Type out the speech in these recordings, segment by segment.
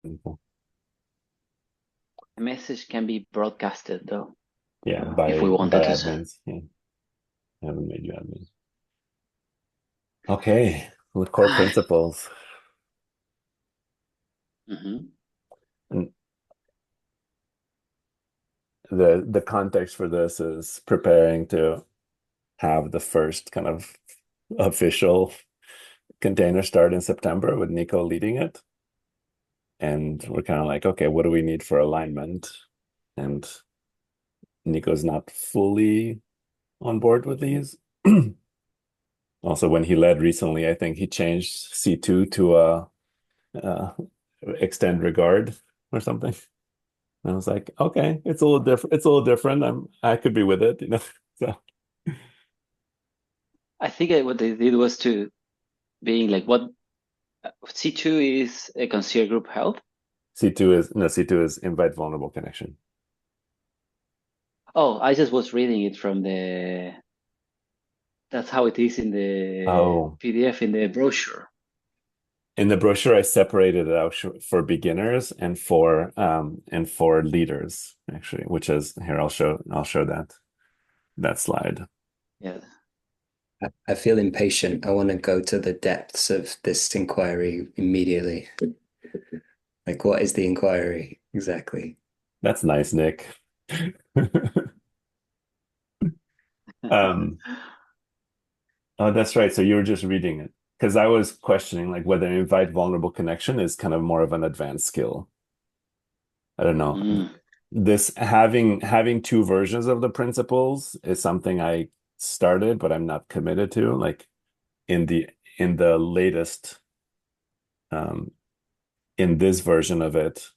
A message can be broadcasted though, Yeah, if we by wanted to. admins. Yeah, I haven't made you admin. Okay, with core principles. Hmm. And the context for this is preparing to have the first kind of official container start in September with Nico leading it. And we're kind of like, okay, what do we need for alignment? And Nico's not fully on board with these. Also, when he led recently, I think he changed C2 to uh extend regard or something. And I was like, okay, it's a little different. It's a little different. I could be with it, you know. So I think what they did was to being like what C2 is a concierge group health. C2 is invite vulnerable connection. Oh, I just was reading it from the. That's how it is in the Oh, PDF in the brochure. in the brochure, I separated it out for beginners and for leaders, actually, which is here, I'll show that slide. Yeah. I feel impatient. I want to go to the depths of this inquiry immediately. Like, what is the inquiry exactly? That's nice, Nick. Um, oh, that's right. So you were just reading it. Because I was questioning like whether invite vulnerable connection is kind of more of an advanced skill. I don't know. Mm. This having two versions of the principles is something I started, but I'm not committed to. Like in the in the latest um in this version of it,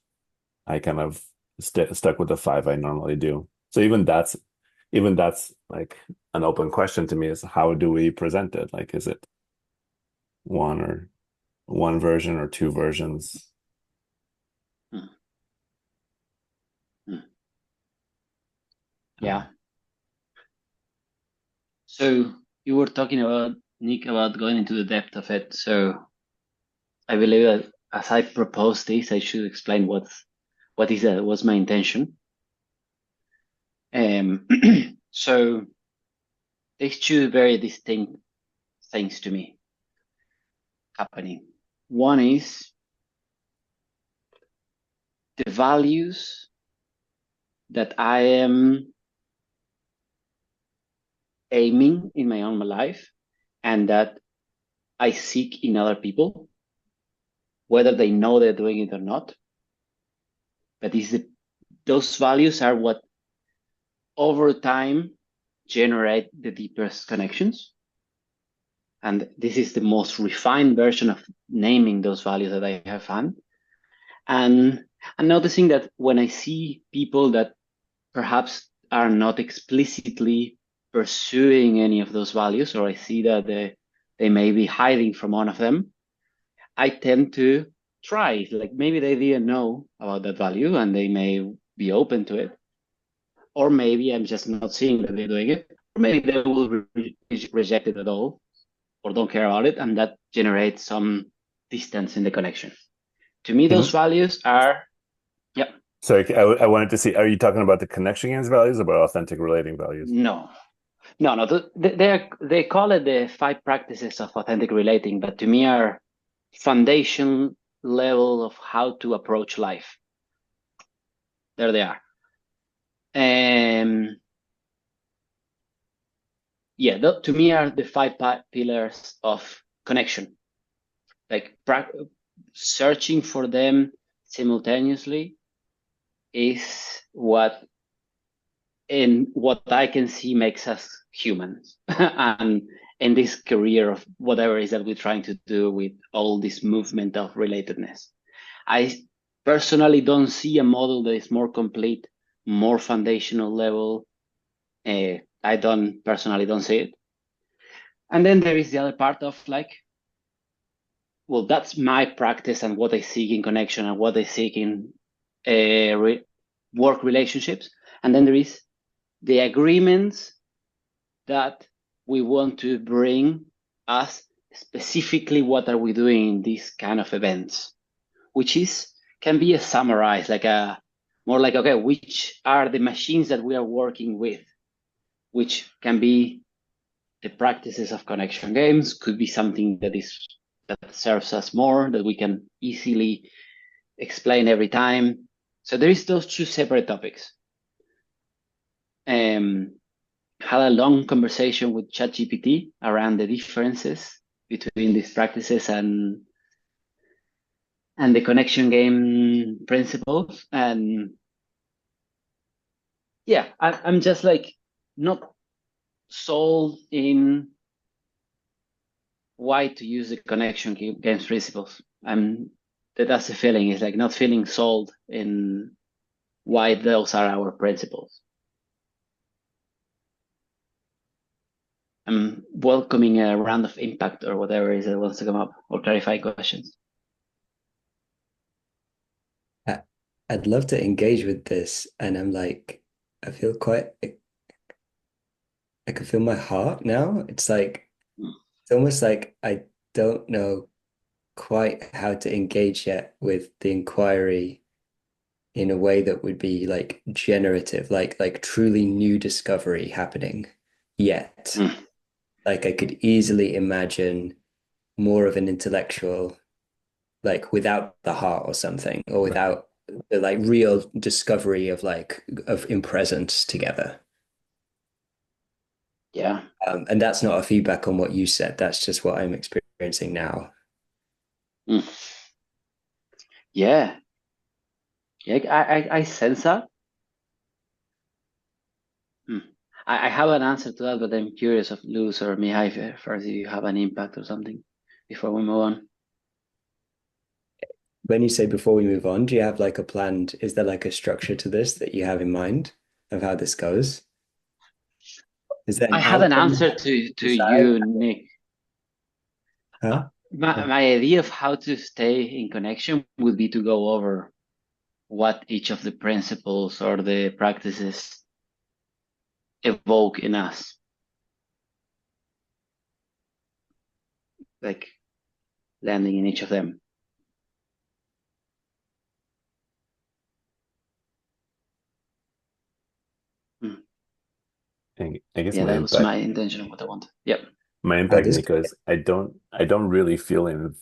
I kind of stuck with the five I normally do. So even that's like an open question to me is how do we present it? Like is it one or one version or two versions? Mm. Mm. Um, Yeah. So you were talking about Nick about going into the depth of it. So I believe that as I proposed this, I should explain what is that was my intention. Um, so there's two very distinct things to me happening. One is the values that I am aiming in my own life and that I seek in other people, whether they know they're doing it or not. But those values are what over time generate the deepest connections. And this is the most refined version of naming those values that I have found. And I'm noticing that when I see people that perhaps are not explicitly pursuing any of those values, or I see that they may be hiding from one of them, I tend to try. Like maybe they didn't know about that value and they may be open to it, or maybe I'm just not seeing that they're doing it, or maybe they will reject it at all or don't care about it, and that generates some distance in the connection. To me, those can values are, yeah, Sorry, I wanted to see, are you talking about the connection against values or about authentic relating values? no, no. They call it the five practices of authentic relating, but to me are foundation level of how to approach life. There they are. Um, yeah, to me are the five pillars of connection. Like searching for them simultaneously is what I can see makes us humans. And in this career of whatever it is that we're trying to do with all this movement of relatedness, I personally don't see a model that is more complete, more foundational level. I don't personally don't see it. And then there is the other part of like, well, that's my practice and what I seek in connection and what I seek in work relationships. And then there is the agreements that we want to bring us specifically what are we doing in these kind of events, which is can be a summarized, like a more like, okay, which are the machines that we are working with, which can be the practices of connection games, could be something that serves us more, that we can easily explain every time. So there is those two separate topics. Had a long conversation with ChatGPT around the differences between these practices and the connection game principles. And yeah, I'm just like not sold in why to use the connection games principles. That's the feeling. It's like not feeling sold in why those are our principles. I'm welcoming a round of impact or whatever it is that wants to come up or clarify questions. I'd love to engage with this, and I'm like, I feel quite, I can feel my heart now. It's like, it's almost like I don't know quite how to engage yet with the inquiry in a way that would be like generative, like truly new discovery happening yet. Mm. Like I could easily imagine more of an intellectual, like without the heart or something, or without the like real discovery of like of in presence together. Yeah. And that's not a feedback on what you said. That's just what I'm experiencing now. Mm. Yeah. Yeah. I sense that. Hmm. I have an answer to that, but I'm curious of Luz or Mihai first if you have an impact or something before we move on. When you say before we move on, do you have like a planned, is there like a structure to this that you have in mind of how this goes? Is there I an have an outcome you answer have to desired? you, Nick. Huh? My idea of how to stay in connection would be to go over what each of the principles or the practices evoke in us, like landing in each of them. Hmm. I guess Yeah, my that was impact my intention of what I wanted. Yep. my Oh, impact, this Nico, is I don't really feel in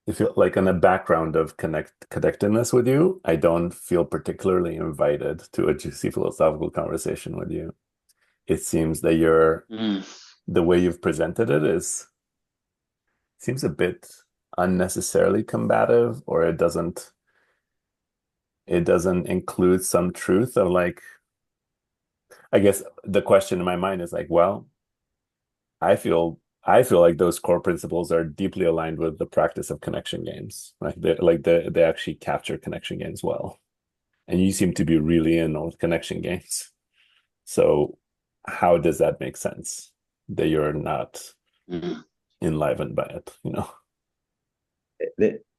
if you like on a background of connectedness with you, I don't feel particularly invited to a juicy philosophical conversation with you. It seems that Mm. the way you've presented it seems a bit unnecessarily combative, or it doesn't include some truth of like, I guess the question in my mind is like, well, I feel like those core principles are deeply aligned with the practice of connection games. They actually capture connection games well. And you seem to be really in on connection games. So how does that make sense that you're not Mm. enlivened by it, you know?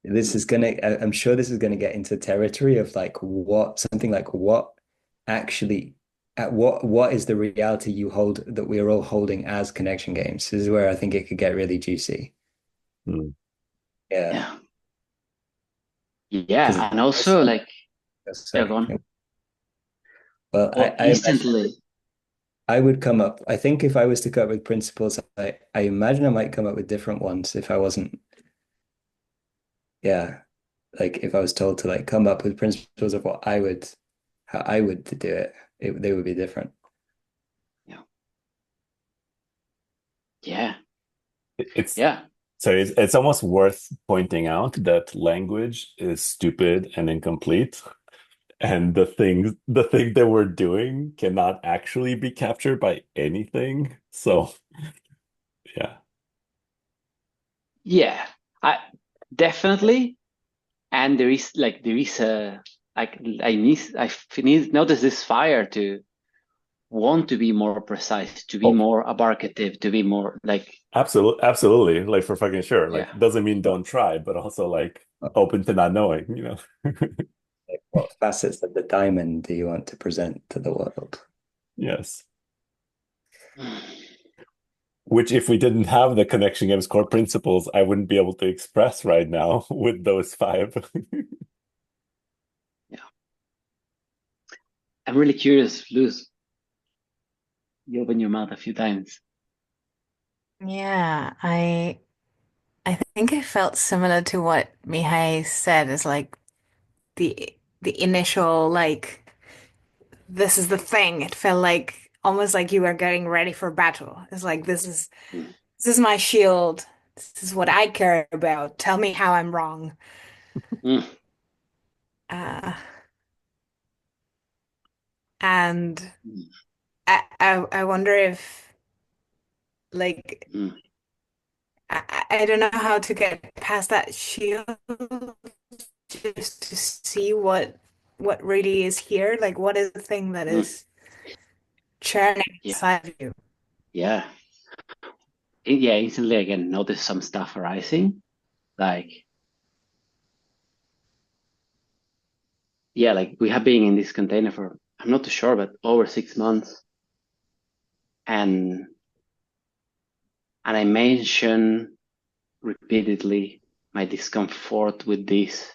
this is gonna, I'm sure this is gonna get into territory of like what something like what actually at what is the reality you hold that we're all holding as connection games? This is where I think it could get really juicy. Mm. Yeah. Yeah. Because Yeah. And also like, yeah, go sorry. on. Well, Well, I imagine instantly. I would come up. I think if I was to come up with principles, I imagine I might come up with different ones if I wasn't, yeah, like if I was told to like come up with principles of what I would, how I would to do it, they would be different. Yeah. Yeah. It's Yeah. so it's almost worth pointing out that language is stupid and incomplete. And the thing that we're doing cannot actually be captured by anything. So yeah. Yeah. I definitely. And there is a like I notice this fire to want to be more precise, to be Oh, more abarcative, to be more like absolutely. Like for fucking sure. Like yeah. doesn't mean don't try, but also like open to not knowing, you know? Like what facets of the diamond do you want to present to the world? Yes. Which, if we didn't have the connection games core principles, I wouldn't be able to express right now with those 5. Yeah. I'm really curious, Luz. You open your mouth a few times. Yeah, I think I felt similar to what Mihai said, is like the initial like this is the thing. It felt like almost like you were getting ready for battle. It's like Mm, this is my shield. This is what I care about. Tell me how I'm wrong. mm, Uh, and mm, I wonder if like mm, I don't know how to get past that shield just to see what really is here. Like what is the thing that mm. is churning Yeah, inside of you? yeah. Yeah, instantly I can notice some stuff arising. Like, yeah, like we have been in this container for, I'm not too sure, but over 6 months. And I mentioned repeatedly my discomfort with this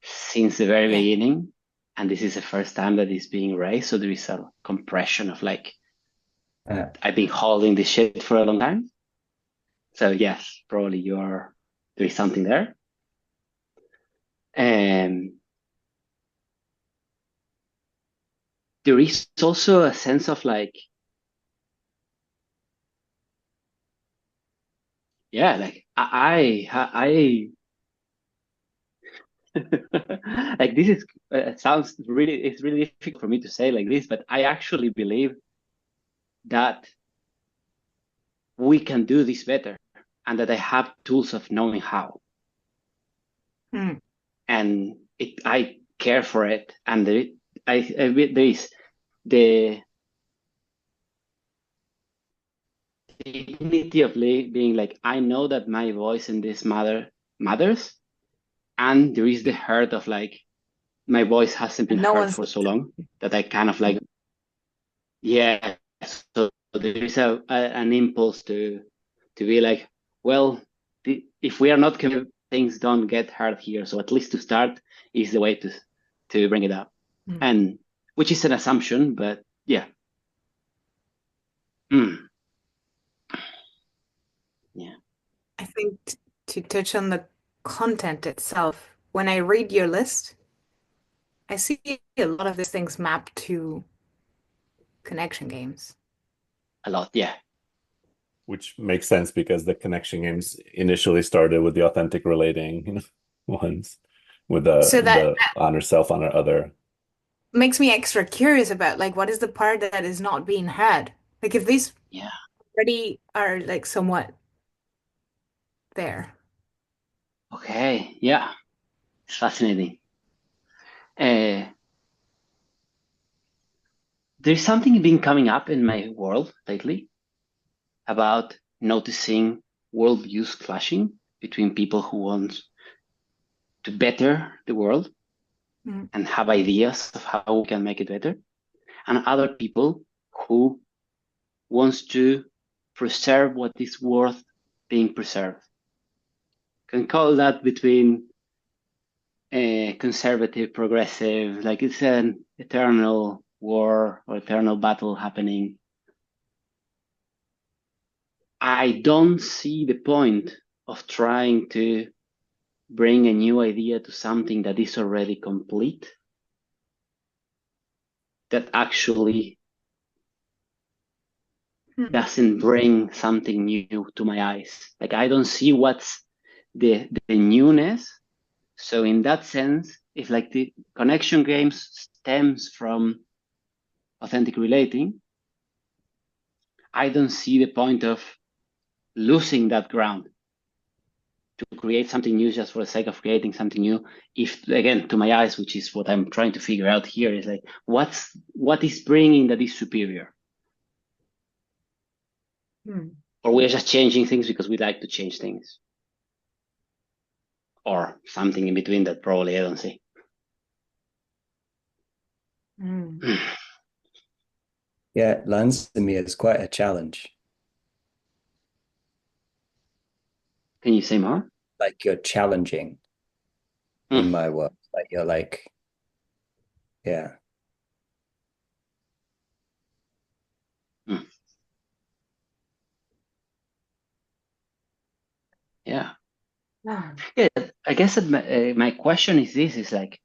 since the very Yeah. beginning. And this is the first time that it's being raised. So there is a compression of like, Uh, I've been holding this shit for a long time. So yes, probably there is something there. And there is also a sense of like, yeah, like like this is sounds really, it's really difficult for me to say like this, but I actually believe that we can do this better and that I have tools of knowing how. Hmm. And I care for it. And there is the dignity of being like, I know that my voice in this matters. And there is the hurt of like, my voice hasn't been And no heard one's for so long that I kind of like, yeah. So there is an impulse to be like, well, if we are not things don't get hard here. So at least to start is the way to bring it up, Hmm. and which is an assumption, but yeah, mm, yeah, I think to touch on the content itself, when I read your list, I see a lot of these things mapped to connection games. a lot, yeah, Which makes sense because the connection games initially started with the authentic relating, ones with So that the honor self, honor other. makes me extra curious about like what is the part that is not being had? Like if these yeah. already are like somewhat there. Okay, yeah, it's fascinating. Uh, there's something been coming up in my world lately about noticing worldviews clashing between people who want to better the world Mm. and have ideas of how we can make it better, and other people who wants to preserve what is worth being preserved. Can call that between conservative, progressive, like it's an eternal war or eternal battle happening. I don't see the point of trying to bring a new idea to something that is already complete, that actually Hmm. doesn't bring something new to my eyes. Like I don't see what's the newness. So in that sense, if like the connection games stems from authentic relating, I don't see the point of losing that ground to create something new just for the sake of creating something new. If again, to my eyes, which is what I'm trying to figure out here, is like what is bringing that is superior, Hmm. or we're just changing things because we like to change things, or something in between that probably I don't see. Hmm. yeah, it lands to me as quite a challenge. Can you say more? Like you're challenging in Mm, my work. Like you're like, yeah. mm. Yeah. Ah. Yeah, I guess that my question is this: is like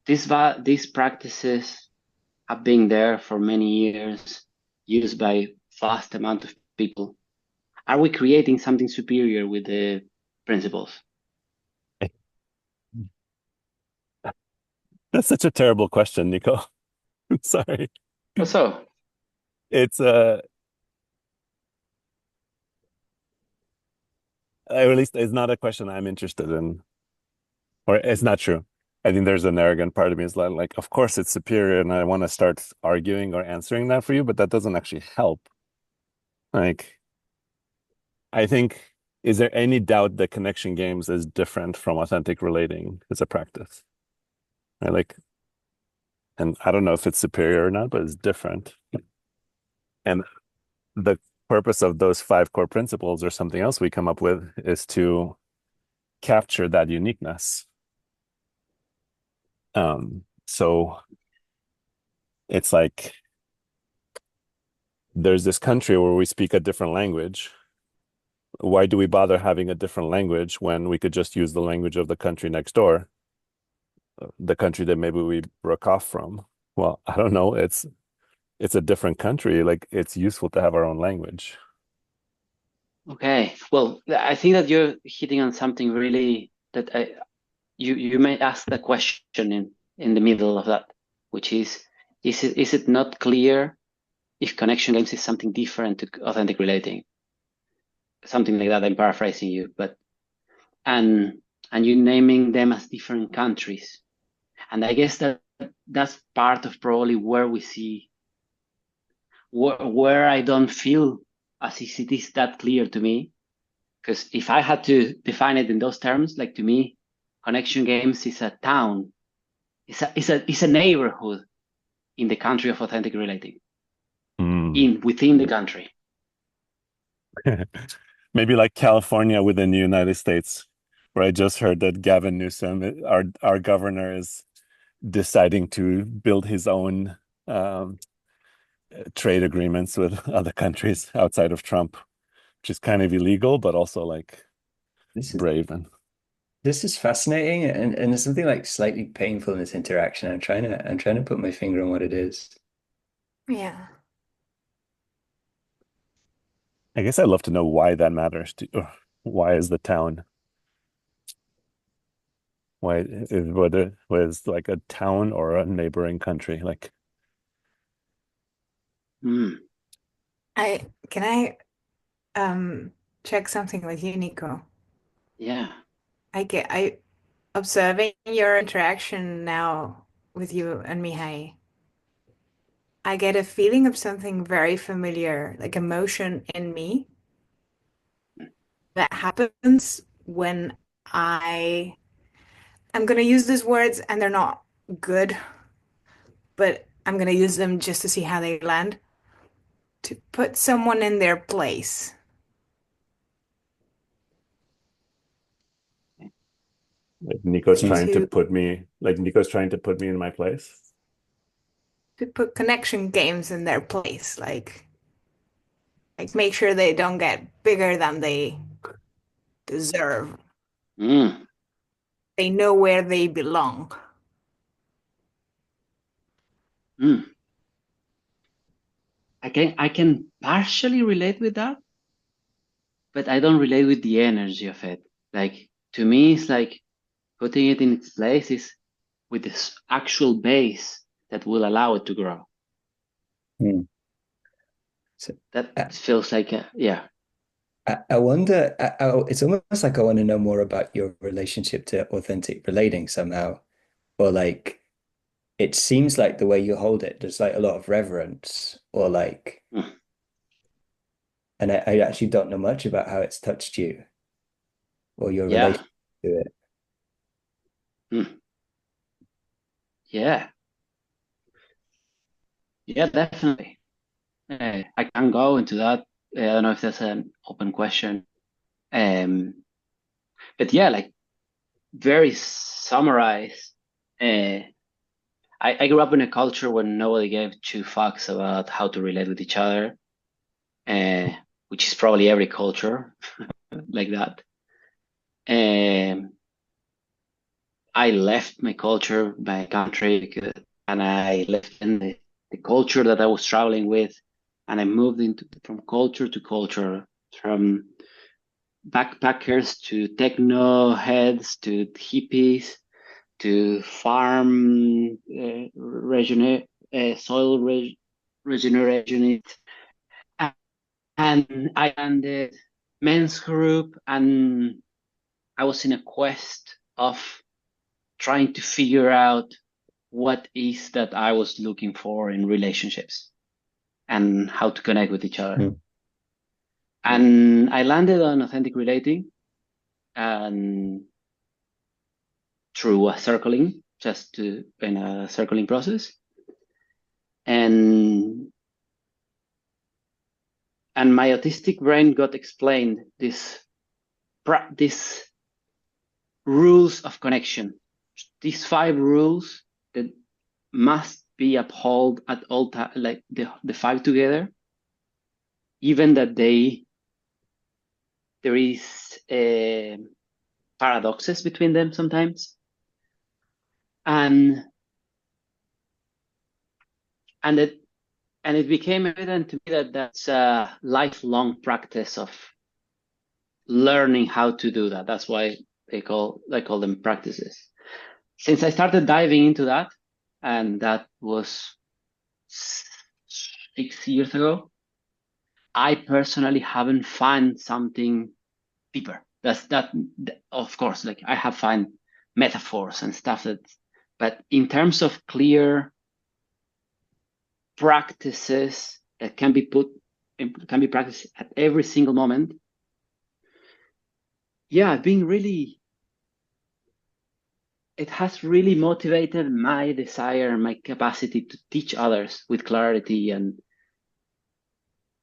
these practices have been there for many years, used by vast amount of people. Are we creating something superior with the principles? That's such a terrible question, Nico. I'm sorry. Also, It's or at least it's not a question I'm interested in, or it's not true. I think there's an arrogant part of me is like, of course it's superior, and I want to start arguing or answering that for you, but that doesn't actually help. Like, I think, is there any doubt that connection games is different from authentic relating as a practice? Right? Like, and I don't know if it's superior or not, but it's different. And the purpose of those five core principles or something else we come up with is to capture that uniqueness. So it's like there's this country where we speak a different language. Why do we bother having a different language when we could just use the language of the country next door, the country that maybe we broke off from? Well, I don't know. It's a different country. Like it's useful to have our own language. okay. Well, I think that you're hitting on something really that you may ask the question in the middle of that, which is it not clear if connection games is something different to authentic relating? Something like that. I'm paraphrasing you, but and you naming them as different countries, and I guess that's part of probably where we see where I don't feel as if it is that clear to me. Because if I had to define it in those terms, like to me, connection games is a town, it's a neighborhood in the country of authentic relating, Mm. in within the country. Maybe like California within the United States, where I just heard that Gavin Newsom, our governor, is deciding to build his own um, trade agreements with other countries outside of Trump, which is kind of illegal, but also like This is brave. And this is fascinating and there's something like slightly painful in this interaction. I'm trying to put my finger on what it is. Yeah. I guess I'd love to know why that matters to you. Why is the town? Why is whether was like a town or a neighboring country? Like, Mm, Can I check something with you, Nico? yeah. I observing your interaction now with you and Mihai. I get a feeling of something very familiar, like emotion in me that happens when I I'm gonna use these words and they're not good, but I'm gonna use them just to see how they land. To put someone in their place. Nico's Hmm. trying to To put me, like Nico's trying to put me in my place. to put connection games in their place, like make sure they don't get bigger than they deserve. Mm, They know where they belong. mm. I can partially relate with that, but I don't relate with the energy of it. Like to me, it's like putting it in its place is with this actual base that will allow it to grow. So That feels like yeah. I wonder, it's almost like I want to know more about your relationship to authentic relating somehow. Or like, it seems like the way you hold it, there's like a lot of reverence, or like, Mm, and I actually don't know much about how it's touched you or your yeah. relation to it. Mm, yeah. Yeah, definitely. I can go into that. I don't know if that's an open question. But yeah, like very summarized. I grew up in a culture where nobody gave two fucks about how to relate with each other, which is probably every culture like that. I left my culture, my country, and I left in the culture that I was traveling with, and I moved into from culture to culture, from backpackers to techno heads to hippies to farm soil regeneration, and I ended men's group, and I was in a quest of trying to figure out what is that I was looking for in relationships and how to connect with each other. And I landed on authentic relating and through a circling, in a circling process. And my autistic brain got explained this rules of connection, these 5 rules that must be upheld at all times, like the 5 together, even that there is paradoxes between them sometimes, and it became evident to me that that's a lifelong practice of learning how to do that. That's why they call them practices. Since I started diving into that, and that was 6 years ago, I personally haven't found something deeper. That of course, like I have found metaphors and stuff but in terms of clear practices that can be practiced at every single moment. Yeah, it has really motivated my desire, my capacity to teach others with clarity, and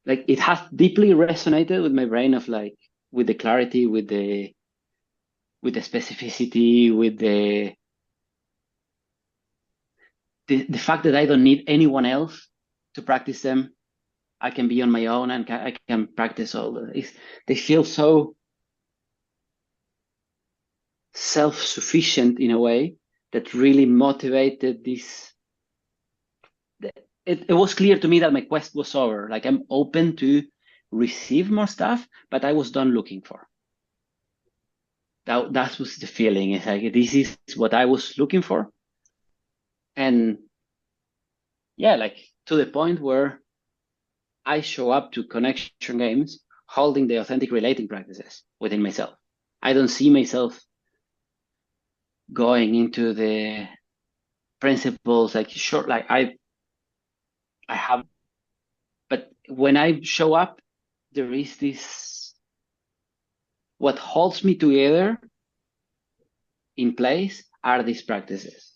like it has deeply resonated with my brain of like with the clarity, with the specificity, with the fact that I don't need anyone else to practice them. I can be on my own and I can practice all of this. They feel so self-sufficient in a way that really motivated this. It was clear to me that my quest was over. Like I'm open to receive more stuff, but I was done looking for. That was the feeling. It's like this is what I was looking for. And yeah, like to the point where I show up to connection games holding the authentic relating practices within myself. I don't see myself going into the principles like sure, like I have, but when I show up, there is this, what holds me together in place are these practices.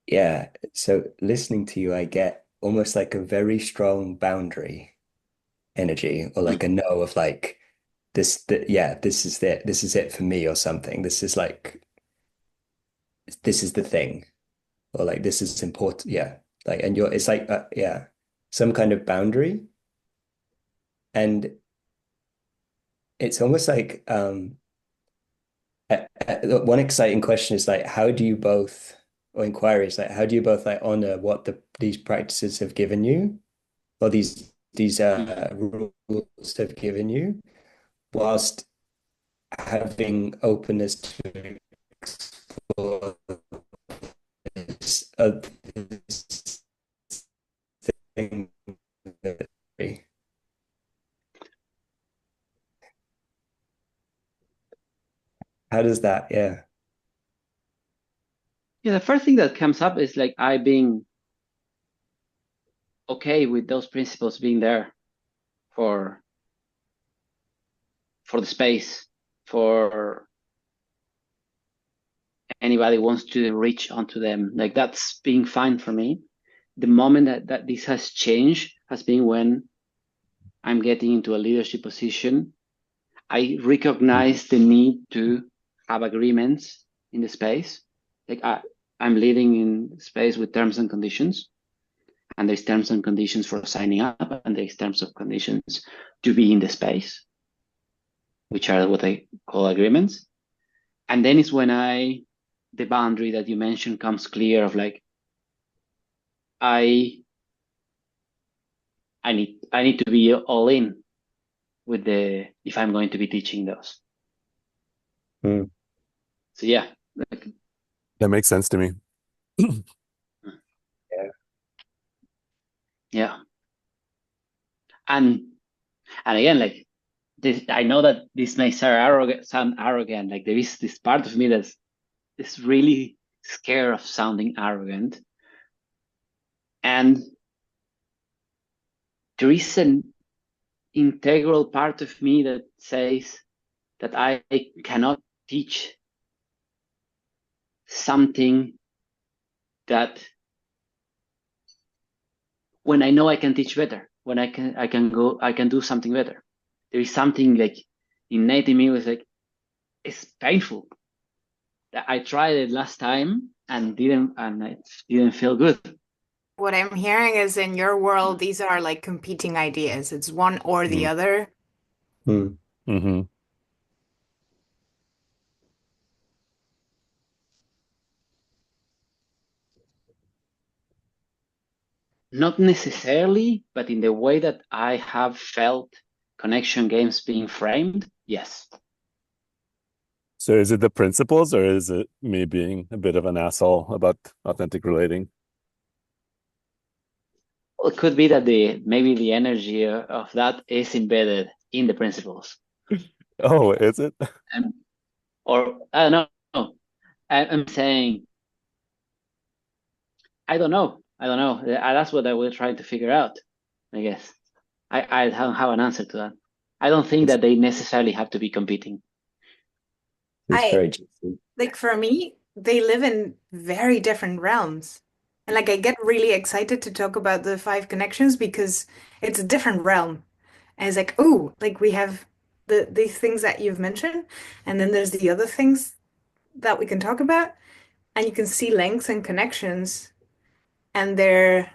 Yeah. So listening to you, I get almost like a very strong boundary energy, or like a no of like yeah, this is it for me, or something. This is the thing, or like this is important. Yeah. Like, and it's like, yeah, some kind of boundary. And it's almost like, one exciting question is like, how do you both, or inquiry is like, how do you both like honor what these practices have given you, or these rules have given you, whilst having openness to explore this thing. How does that? Yeah. Yeah, the first thing that comes up is like I being okay with those principles being there for the space, for anybody wants to reach onto them. Like that's being fine for me. The moment that this has changed has been when I'm getting into a leadership position, I recognize the need to have agreements in the space. Like I'm leading in space with terms and conditions, and there's terms and conditions for signing up, and there's terms and conditions to be in the space, which are what I call agreements. And then it's when the boundary that you mentioned comes clear of like, I need to be all in with if I'm going to be teaching those. Mm. So yeah. That makes sense to me. Yeah. And again, like this, I know that this may sound arrogant. Like there is this part of me that's really scared of sounding arrogant. And there is an integral part of me that says that I cannot teach something that when I know I can teach better, when I can do something better. There is something like innate in me was like, it's painful. I tried it last time and it didn't feel good. What I'm hearing is in your world, these are like competing ideas. It's one or the Mm. other. Mm. Mm-hmm. Not necessarily, but in the way that I have felt connection games being framed, yes. So is it the principles, or is it me being a bit of an asshole about authentic relating? Well, it could be that maybe the energy of that is embedded in the principles. Oh, is it? Or I don't know. I'm saying, I don't know. That's what I will try to figure out, I guess. I don't have an answer to that. I don't think that they necessarily have to be competing. It's I very juicy. like for me, they live in very different realms. And like I get really excited to talk about the five connections because it's a different realm. And it's like, oh, like we have these things that you've mentioned, and then there's the other things that we can talk about, and you can see links and connections, and they're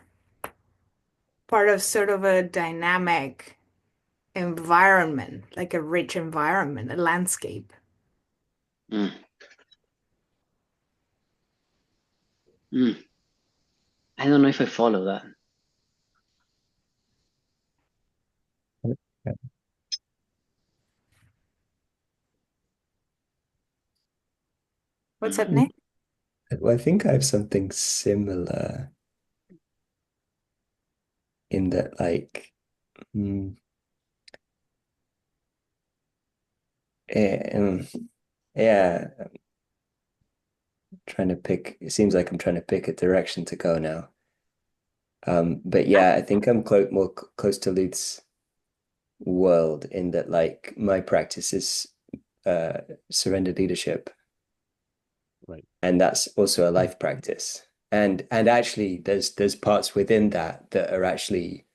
part of sort of a dynamic environment, like a rich environment, a landscape. Mm. Mm. I don't know if I follow that. What's up, Mm. Nick? Well, I think I have something similar in that, like, mm, um, yeah, trying to pick. It seems like I'm trying to pick a direction to go now. But yeah, I think I'm close to Luth's world in that, like, my practice is surrendered leadership, Right. and that's also a life practice. And actually, there's parts within that that are actually,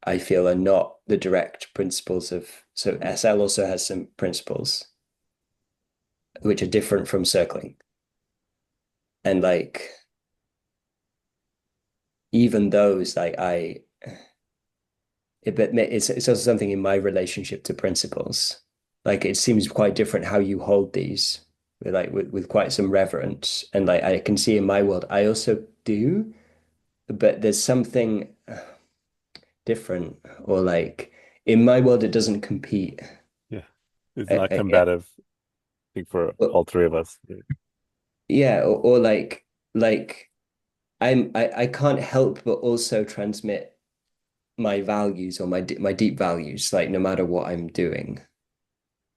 I feel, are not the direct principles of. So SL also has some principles which are different from circling, and like even those, like but it's also something in my relationship to principles. Like it seems quite different how you hold these, with quite some reverence, and like I can see in my world, I also do, but there's something different, or like in my world, it doesn't compete. Yeah. It's not I, combative, I think, for I, all three of us. yeah, or like I can't help but also transmit my values, or my deep values, like no matter what I'm doing.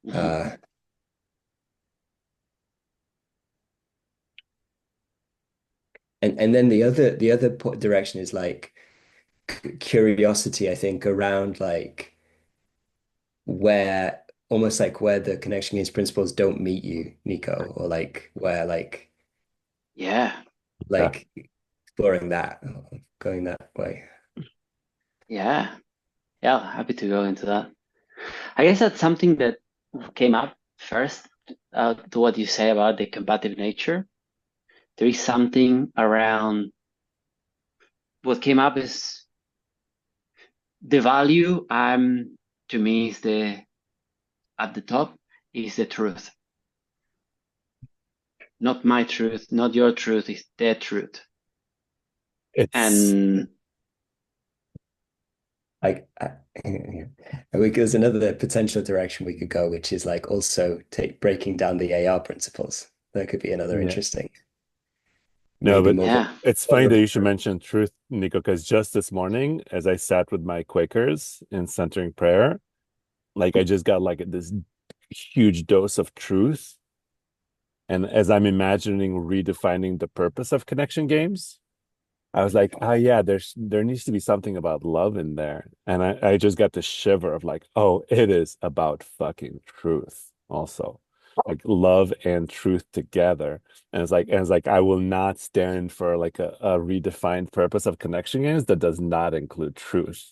Mhm. Uh, and then the other direction is like curiosity, I think, around like where almost like where the connection against principles don't meet you, Nico, or like where Yeah, Yeah. like exploring that, going that way. yeah. Yeah, happy to go into that. I guess that's something that came up first to what you say about the combative nature. There is something around what came up is the value. To me is at the top is the truth, not my truth, not your truth. It's their truth, It's and Like, there's another potential direction we could go, which is like also breaking down the AR principles. That could be another yeah. interesting, No, maybe but more. yeah, it's funny that you should mention truth, Nico, because just this morning, as I sat with my Quakers in centering prayer, like I just got like this huge dose of truth. And as I'm imagining redefining the purpose of connection games, I was like, oh yeah, there needs to be something about love in there. And I just got the shiver of like, oh, it is about fucking truth also. Like love and truth together. And it's like I will not stand for like a redefined purpose of connection games that does not include truth.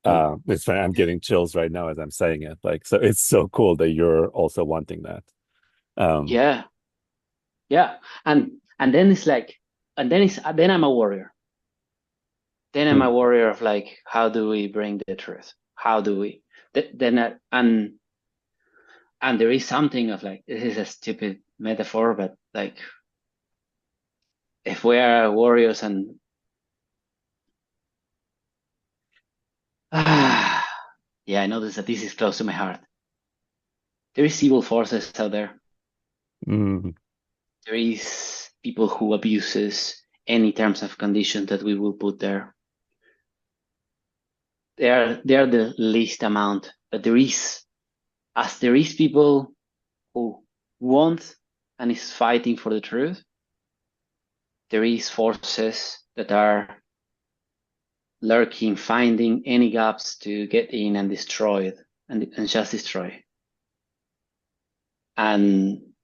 It's fine. I'm getting chills right now as I'm saying it. Like, so it's so cool that you're also wanting that. Um, yeah, yeah, and then it's like, and then I'm a warrior. Then I'm a hmm. warrior of like, how do we bring the truth? How do we? Then and there is something of like, this is a stupid metaphor, but like, if we are warriors and yeah, I notice that this is close to my heart. There is evil forces out there. Mm. There is people who abuses any terms of condition that we will put there. They are the least amount, but there is people who want and is fighting for the truth. There is forces that are lurking, finding any gaps to get in and destroy it, and just destroy. And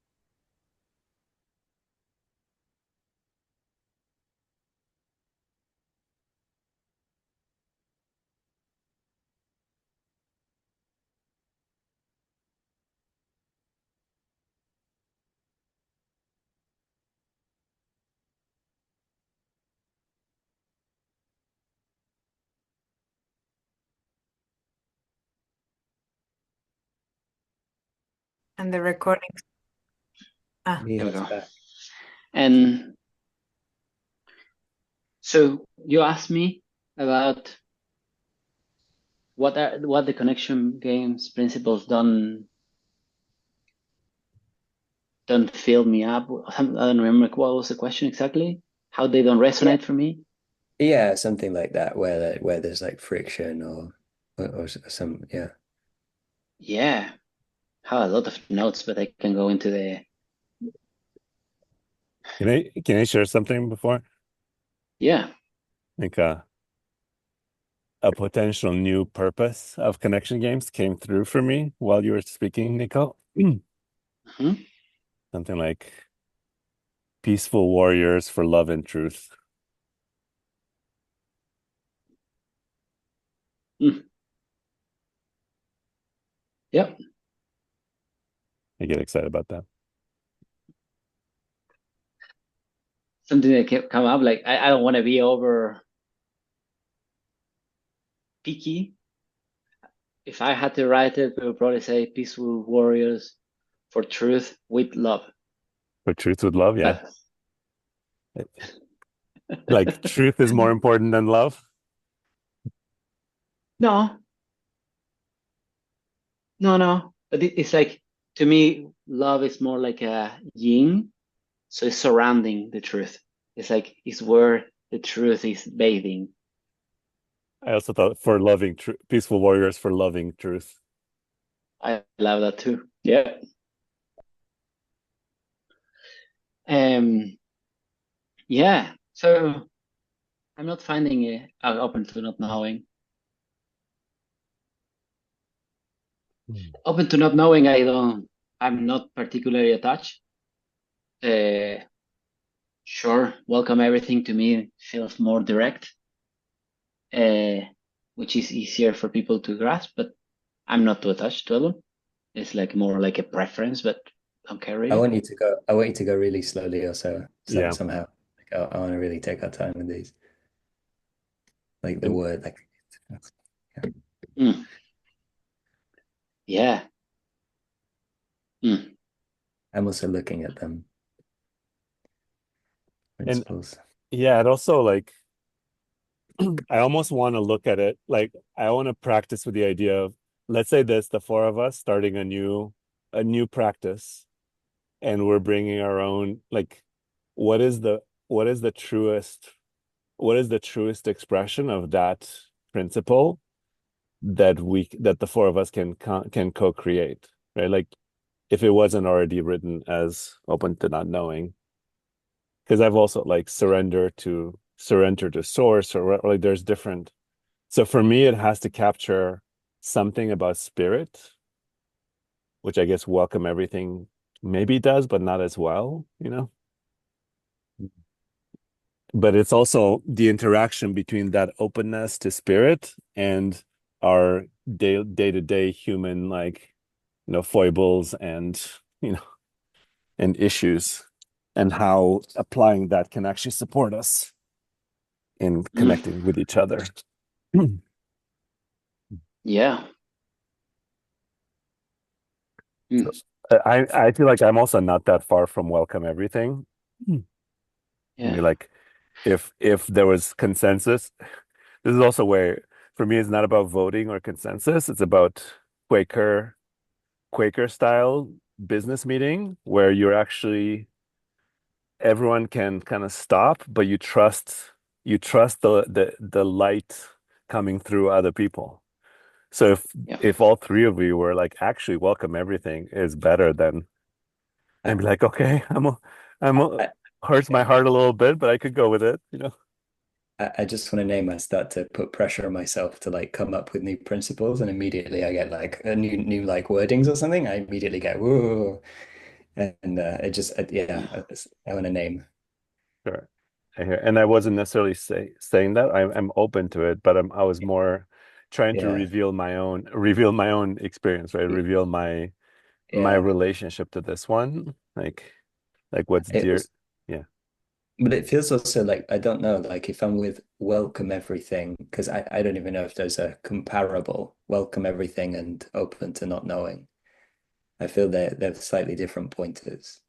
And the recording. Ah, there we Mihai's go. back. And so you asked me about what the connection games principles don't fill me up. I don't remember what was the question exactly. How they don't Yeah, resonate for me. yeah, something like that, where there's like friction or some, yeah. Yeah, I have a lot of notes, but I can go into the Can I share something before? yeah. Like a potential new purpose of connection games came through for me while you were speaking, Nico. Mhm. Something like peaceful warriors for love and truth. Mm. Yep. I get excited about that. Something that kept come up like I don't want to be over picky. If I had to write it, I would probably say peaceful warriors for truth with love. For truth with love, yeah. But Like truth is more important than love. no, no. But it's like, to me, love is more like a yin. So it's surrounding the truth. It's like, it's where the truth is bathing. I also thought for loving peaceful warriors for loving truth. I love that too. Yeah. Yeah. So I'm not finding it open to not knowing. Mm. Open to not knowing, I'm not particularly attached. Uh, sure, welcome everything to me feels more direct. Uh, which is easier for people to grasp, but I'm not too attached to them. It's like more like a preference, but don't care I really. want you to go. I want you to go really slowly, or Yeah. somehow. Like, I want to really take our time with these. Like the And word, like Mm. Yeah. Mm. I'm also looking at them and principles. yeah, it also like I almost want to look at it like I want to practice with the idea of, let's say this, the four of us starting a new practice, and we're bringing our own, like, what is the what is the truest what is the truest expression of that principle that the four of us can co-create, right? Like if it wasn't already written as open to not knowing, because I've also like surrender to source, or like there's different. So for me, it has to capture something about spirit, which I guess welcome everything maybe does, but not as well, you know? But it's also the interaction between that openness to spirit and our day-to-day human, like, foibles and, you know, and issues, and how applying that can actually support us in Mm. connecting with each other. Yeah. So Mm. I feel like I'm also not that far from welcome everything. I Yeah. mean, like if there was consensus, this is also where for me it's not about voting or consensus. It's about Quaker Quaker style business meeting where you're actually everyone can kind of stop, but you trust the light coming through other people. So Yeah. if all three of you were like actually welcome everything is better than I, and be like, okay, I'm I, hurts my yeah. heart a little bit, but I could go with it, you know? I just want to name. I start to put pressure on myself to like come up with new principles, and immediately I get like a new like wordings or something. I immediately get whoa, and it just yeah. I want to name. Sure. I hear. And I wasn't necessarily saying that. I'm open to it, but I was more trying to Yeah, reveal my own experience, right? Reveal my yeah. relationship to this one, like what's It dear. was, Yeah. but it feels also like I don't know, like if I'm with welcome everything, because I don't even know if there's a comparable welcome everything and open to not knowing. I feel they're slightly different pointers.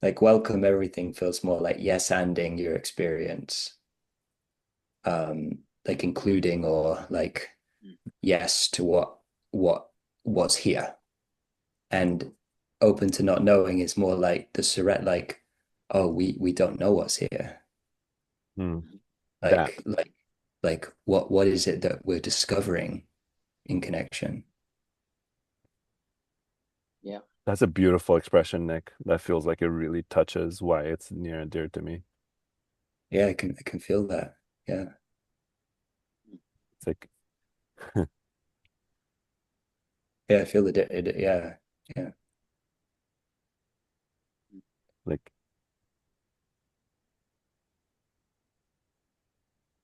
Like welcome everything feels more like yes anding your experience, like including or like yes to what what's here. And open to not knowing is more like the surrender, like, oh, we don't know what's here. Hmm. That Like what is it that we're discovering in connection? Yeah. that's a beautiful expression, Nick. That feels like it really touches why it's near and dear to me. Yeah, I can feel that. Yeah. It's like Yeah, I feel it, yeah. Yeah. like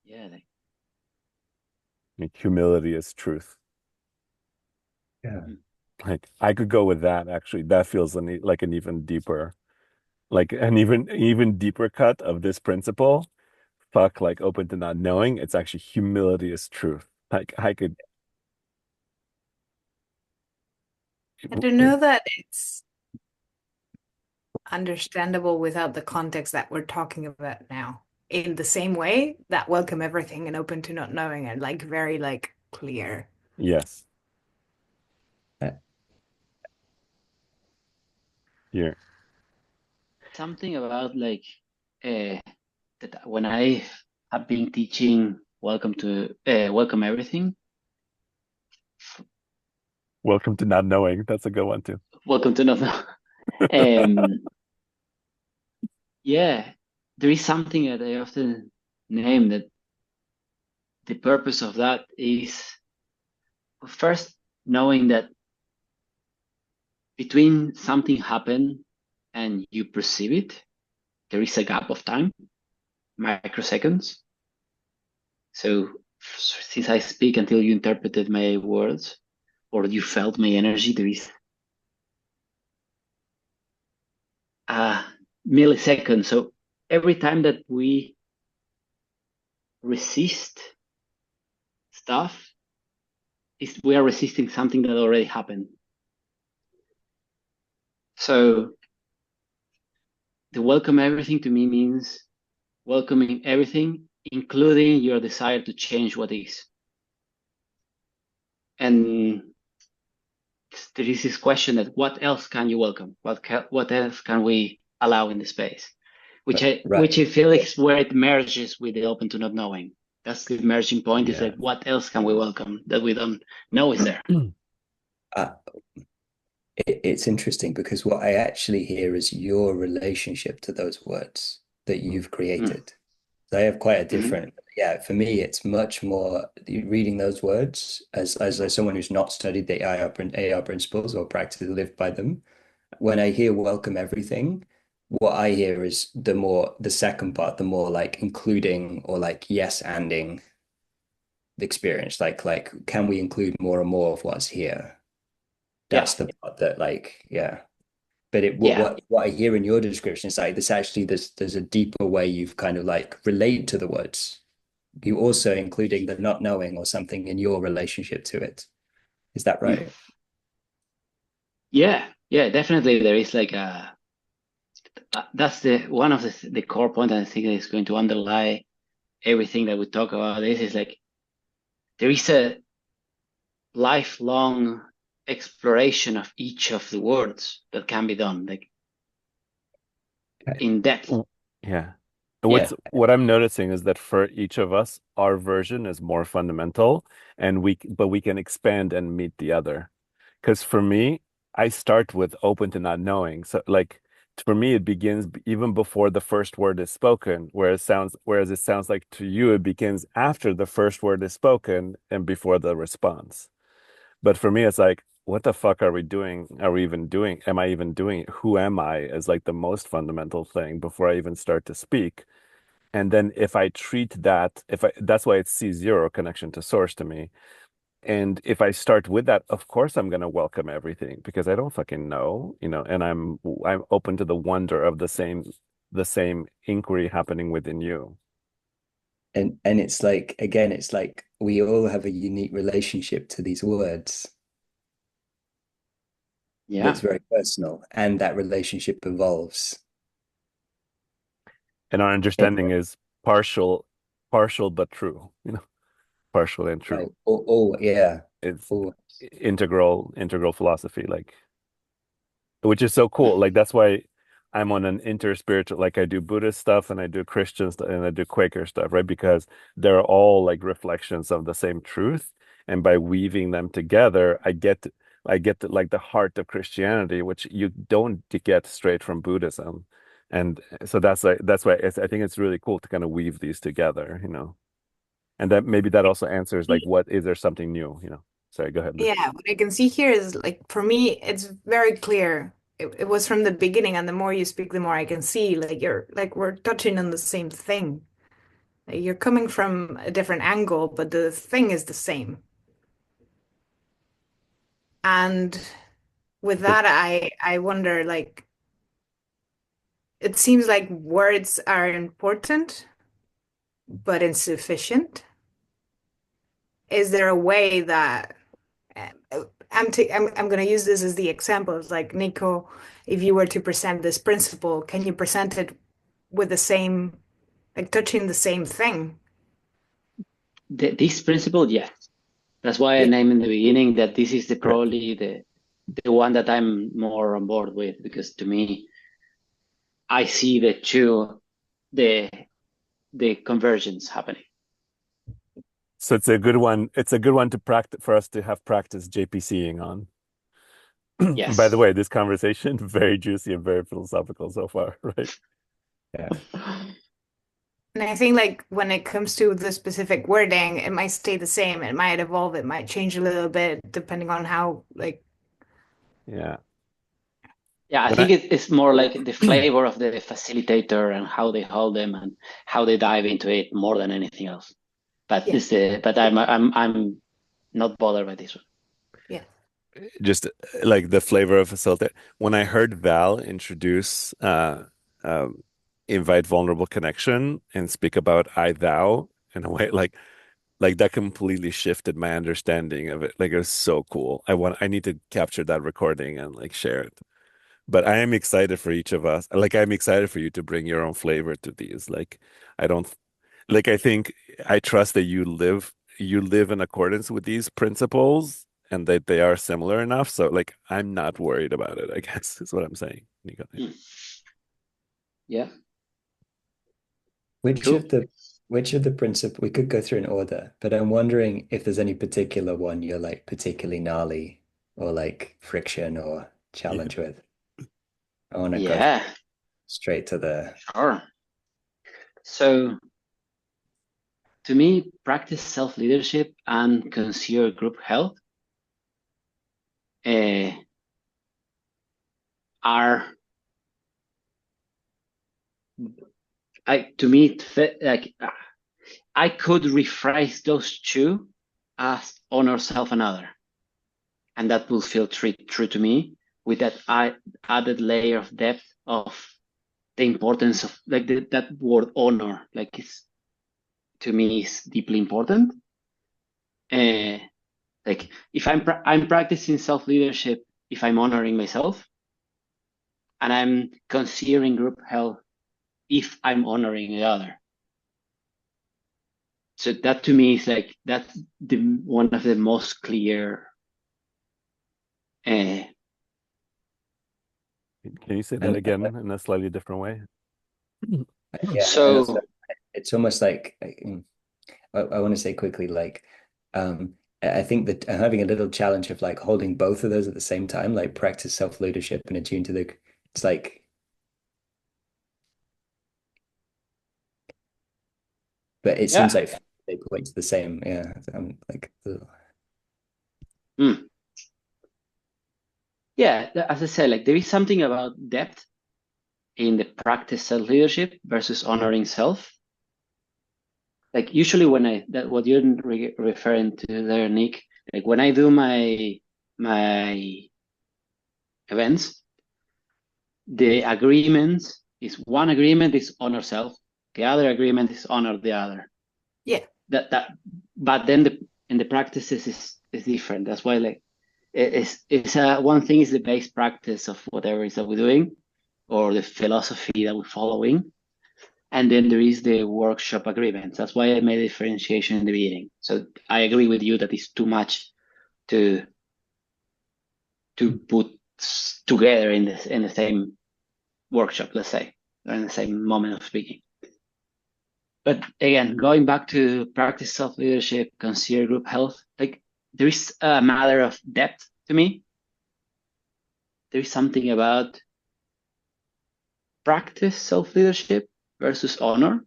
Yeah. humility is truth. Yeah. Mm. Like I could go with that actually. That feels like an even deeper, like an even deeper cut of this principle. Fuck, like open to not knowing. It's actually humility is truth. Like I could, I don't know that it's understandable without the context that we're talking about now. In the same way that welcome everything and open to not knowing are like very like clear. yes, Uh, here. Something about like uh, that when I have been teaching welcome everything, Welcome to not knowing. That's a good one too. welcome to not know. Um, yeah, there is something that I often name that the purpose of that is first knowing that between something happen and you perceive it, there is a gap of time, microseconds. So since I speak until you interpreted my words or you felt my energy, there is a millisecond. So every time that we resist stuff, we are resisting something that already happened. So the welcome everything to me means welcoming everything, including your desire to change what is. And there is this question that what else can you welcome? What else can we allow in the space? Which I feel is where it merges with the open to not knowing. That's the merging point. Is like, what else can we welcome that we don't know is there? It's interesting because what I actually hear is your relationship to those words that you've created. So I have quite a different, for me, it's much more reading those words as someone who's not studied the AI principles or practically lived by them. When I hear welcome everything, what I hear is the second part, the more like including or like yes anding the experience. Like can we include more and more of what's here? That's the part that But what I hear in your description is like this actually there's a deeper way you've kind of like relate to the words. You also including the not knowing or something in your relationship to it. Is that right? Yeah, definitely. There is like that's the one of the core point I think is going to underlie everything that we talk about. This is like there is a lifelong exploration of each of the words that can be done, like in depth. Yeah. What I'm noticing is that for each of us, our version is more fundamental, and but we can expand and meet the other. Because for me, I start with open to not knowing. So like for me, it begins even before the first word is spoken, whereas it sounds like to you, it begins after the first word is spoken and before the response. But for me, it's like, what the fuck are we doing? Are we even doing? Am I even doing it? Who am I? Is like the most fundamental thing before I even start to speak. And then if I treat that, that's why it's C0 connection to source to me. And if I start with that, of course I'm gonna welcome everything because I don't fucking know, and I'm open to the wonder of the same inquiry happening within you. And it's like again, it's like we all have a unique relationship to these words. That's very personal, and that relationship evolves. And our understanding is partial but true, partial and true. Right. Yeah. It's integral philosophy, like, which is so cool. Like that's why I'm on an interspiritual, like I do Buddhist stuff and I do Christian stuff and I do Quaker stuff, right? Because they're all like reflections of the same truth. And by weaving them together, I get like the heart of Christianity, which you don't get straight from Buddhism. And so that's why I think it's really cool to kind of weave these together, and that maybe that also answers like, what is there something new, Sorry, go ahead, Liz. Yeah, what I can see here is like for me, it's very clear. It was from the beginning, and the more you speak, the more I can see like we're touching on the same thing. Like, you're coming from a different angle, but the thing is the same. And with that, I wonder like it seems like words are important, but insufficient. Is there a way that I'm going to use this as the example. It's like, Nico, if you were to present this principle, can you present it with the same, like touching the same thing? This principle, yes. That's why I named in the beginning that this is probably the one that I'm more on board with, because to me, I see the convergence happening. So it's a good one. It's a good one to practice for us to have practice JPCing on. Yes. By the way, this conversation very juicy and very philosophical so far, right? Yeah. And I think like when it comes to the specific wording, it might stay the same. It might evolve. It might change a little bit depending on how like. Yeah. Yeah, I think it's more like the flavor of the facilitator and how they hold them and how they dive into it more than anything else. But Yeah. I'm not bothered by this one. Yeah. Just like the flavor of facilitate. When I heard Val introduce invite vulnerable connection and speak about I thou in a way like that completely shifted my understanding of it. Like it was so cool. I need to capture that recording and like share it. But I am excited for each of us. Like I'm excited for you to bring your own flavor to these. Like I don't like I think I trust that you live in accordance with these principles and that they are similar enough. So like I'm not worried about it, I guess is what I'm saying, Nico. Yeah, Which true. of the principles we could go through in order, but I'm wondering if there's any particular one you're like particularly gnarly or like friction or Yeah. challenge with. I want to go Yeah, straight to the sure. So to me, practice self-leadership and consider group health uh, are to me like I could rephrase those two as honor self and other, and that will feel true to me with that added layer of depth of the importance of like that word honor. Like it's to me is deeply important. Uh, like if I'm practicing self leadership, if I'm honoring myself, and I'm considering group health if I'm honoring the other. So that to me is like that's the one of the most clear. Uh, Can you say that and again in a slightly different way? yeah, and also so it's almost like I want to say quickly like I think that I'm having a little challenge of like holding both of those at the same time, like practice self-leadership and attune to the it's like but it seems yeah, like they point to the same. Yeah. I'm like ugh. mm. Yeah. As I said, like there is something about depth in the practice self leadership versus honoring self. Like usually when what you're referring to there, Nick, like when I do my events, the agreement is one agreement is honor self, the other agreement is honor the other. Yeah. That but then in the practices is different. That's why like it's one thing is the base practice of whatever it is that we're doing or the philosophy that we're following. And then there is the workshop agreement. That's why I made a differentiation in the beginning. So I agree with you that it's too much to put together in the same workshop, let's say, or in the same moment of speaking. But again, going back to practice self-leadership, consider group health, like there is a matter of depth to me. There is something about practice self-leadership versus honor.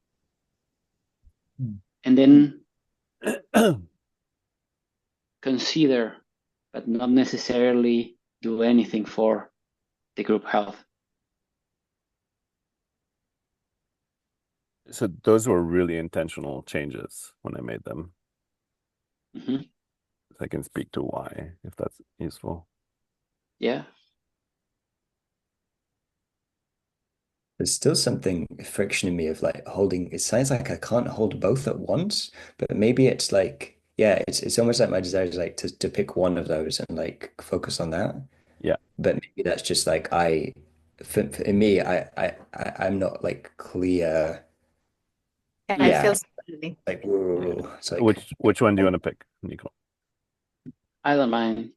And then consider, but not necessarily do anything for the group health. So those were really intentional changes when I made them. Mm-hmm. I can speak to why, if that's useful. Yeah. There's still something friction in me of like holding. It sounds like I can't hold both at once, but maybe it's like, yeah, it's almost like my desire is like to pick one of those and like focus on that. Yeah. But maybe that's just like for me, I'm not like clear. I feel Yeah, similarly. like Yeah. it's like Which one do you want to pick, Nico? I don't mind.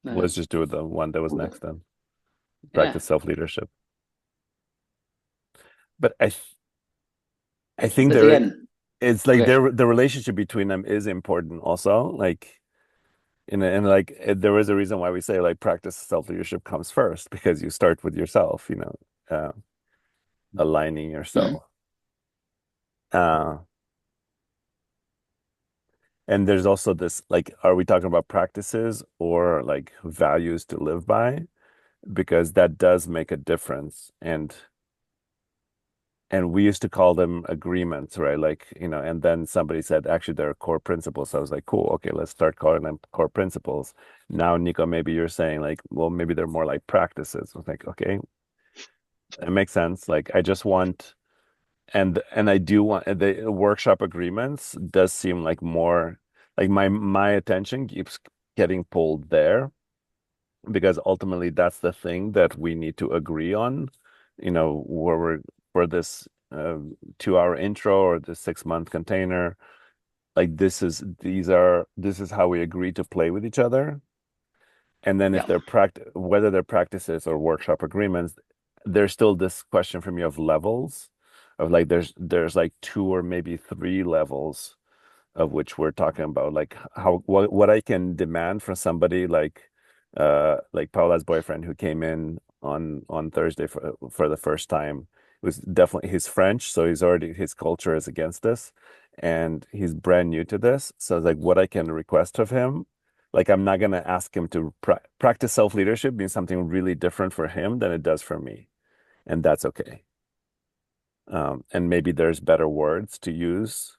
Let's just do the one that was next then. Yeah. Practice self-leadership. But I think But again, it's like okay. the relationship between them is important also. Like there is a reason why we say like practice self-leadership comes first because you start with yourself, aligning Mhm. yourself. Uh, and there's also this like, are we talking about practices or like values to live by? Because that does make a difference. And and we used to call them agreements, right? Like, and then somebody said, actually, they're core principles. So I was like, cool, okay, let's start calling them core principles. Now, Nico, maybe you're saying like, well, maybe they're more like practices. I was like, okay, it makes sense. Like, I just want, and I do want the workshop agreements does seem like more like my attention keeps getting pulled there because ultimately that's the thing that we need to agree on, where we're for this 2 hour intro or the 6 month container. Like this is how we agree to play with each other. And then if Yeah. they're whether they're practices or workshop agreements, there's still this question for me of levels of like there's like 2 or maybe 3 levels of which we're talking about, like what I can demand from somebody like Paula's boyfriend who came in on Thursday for the first time. It was definitely he's French, so his culture is against this, and he's brand new to this. So it's like what I can request of him. Like I'm not gonna ask him to practice self-leadership means something really different for him than it does for me, and that's okay. And maybe there's better words to use.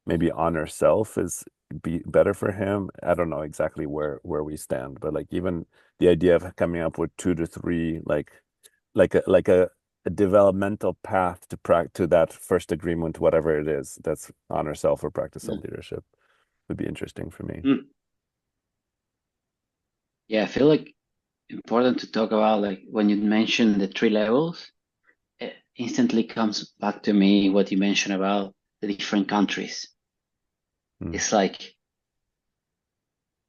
Maybe honor self is be better for him. I don't know exactly where we stand, but like even the idea of coming up with 2 to 3, like a developmental path to that first agreement, whatever it is, that's honor self or practice of leadership, would be interesting for me. Mm. Yeah, I feel like important to talk about, like when you mention the 3 levels, it instantly comes back to me what you mentioned about the different countries. It's like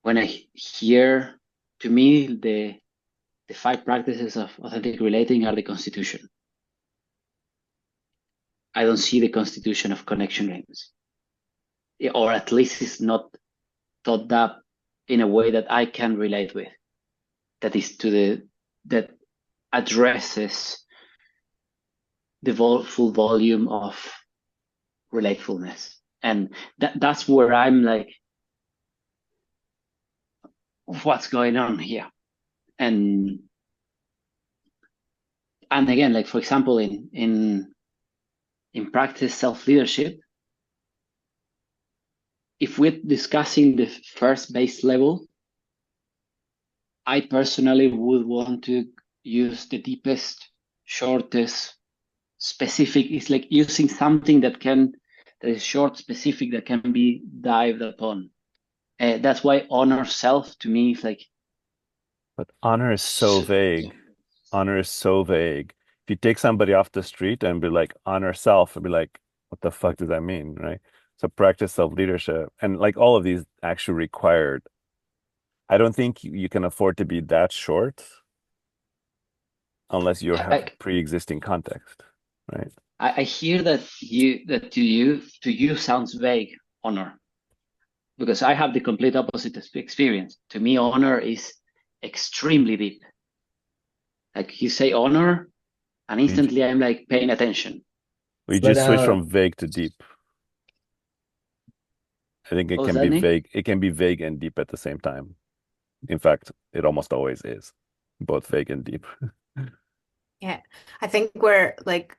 when I hear, to me, the 5 practices of authentic relating are the constitution. I don't see the constitution of connection games, or at least it's not thought up in a way that I can relate with. That addresses the full volume of relatefulness, and that's where I'm like, what's going on here? And again, like for example, in practice self-leadership, if we're discussing the first base level, I personally would want to use the deepest, shortest, specific. It's like using something that is short, specific, that can be dived upon. That's why honor self to me is like. But honor is so vague. Honor is so vague. If you take somebody off the street and be like, honor self, and be like, what the fuck does that mean, right? So practice self-leadership. And like all of these actually required. I don't think you can afford to be that short unless you have pre-existing context, right? I hear that to you sounds vague, honor, because I have the complete opposite experience. To me, honor is extremely deep. Like you say honor, and instantly I'm like paying attention. We just switch from vague to deep. I think it can be vague. It can be vague and deep at the same time. In fact, it almost always is, both vague and deep. Yeah, I think we're like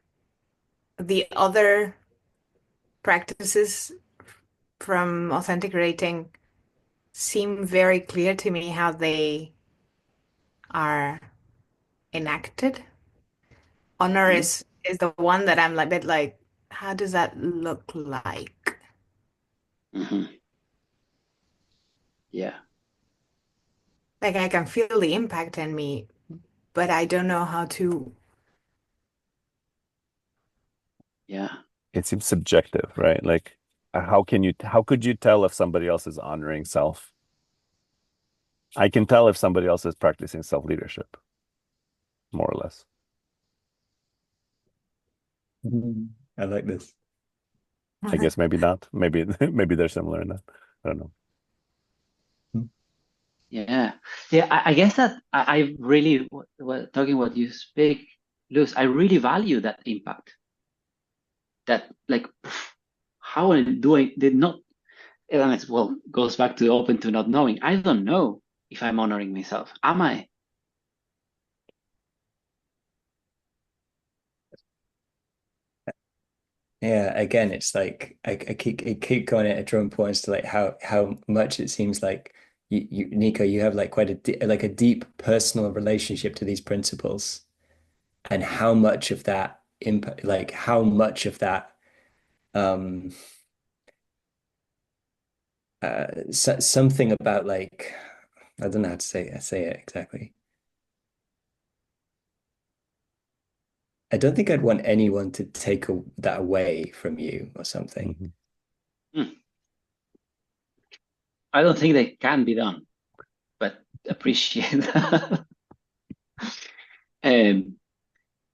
the other practices from authentic rating seem very clear to me how they are enacted. Honor is the one that I'm a bit like, how does that look like? Yeah. Like I can feel the impact in me, but I don't know how to. Yeah. It seems subjective, right? Like, how could you tell if somebody else is honoring self? I can tell if somebody else is practicing self-leadership, more or less. I like this. I guess maybe not. Maybe they're similar in that. I don't know. Yeah. I guess that I really, talking what you speak, Luz, I really value that impact. That like, how did not, and it's, well, goes back to open to not knowing. I don't know if I'm honoring myself. Am I? Yeah, again, it's like I keep going at drawing points to like how much it seems like Nico, you have like quite a deep personal relationship to these principles, and how much of that impact, like how much of that um something about like I don't know how to say it exactly. I don't think I'd want anyone to take that away from you or something. Mhm. Hmm. I don't think they can be done, but appreciate that. um,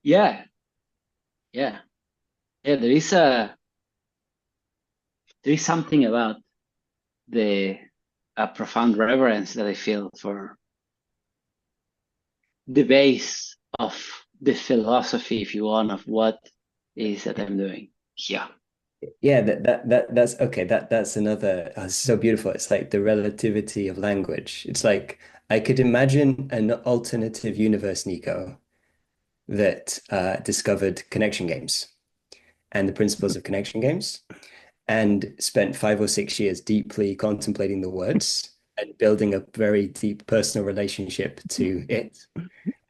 yeah, yeah, yeah. There is something about the a profound reverence that I feel for the base of the philosophy, if you want, of what is that I'm doing. Yeah. Yeah, that's okay. That's another. Oh, it's so beautiful. It's like the relativity of language. It's like I could imagine an alternative universe, Nico, that discovered connection games and the principles of connection games, and spent 5 or 6 years deeply contemplating the words and building a very deep personal relationship to it,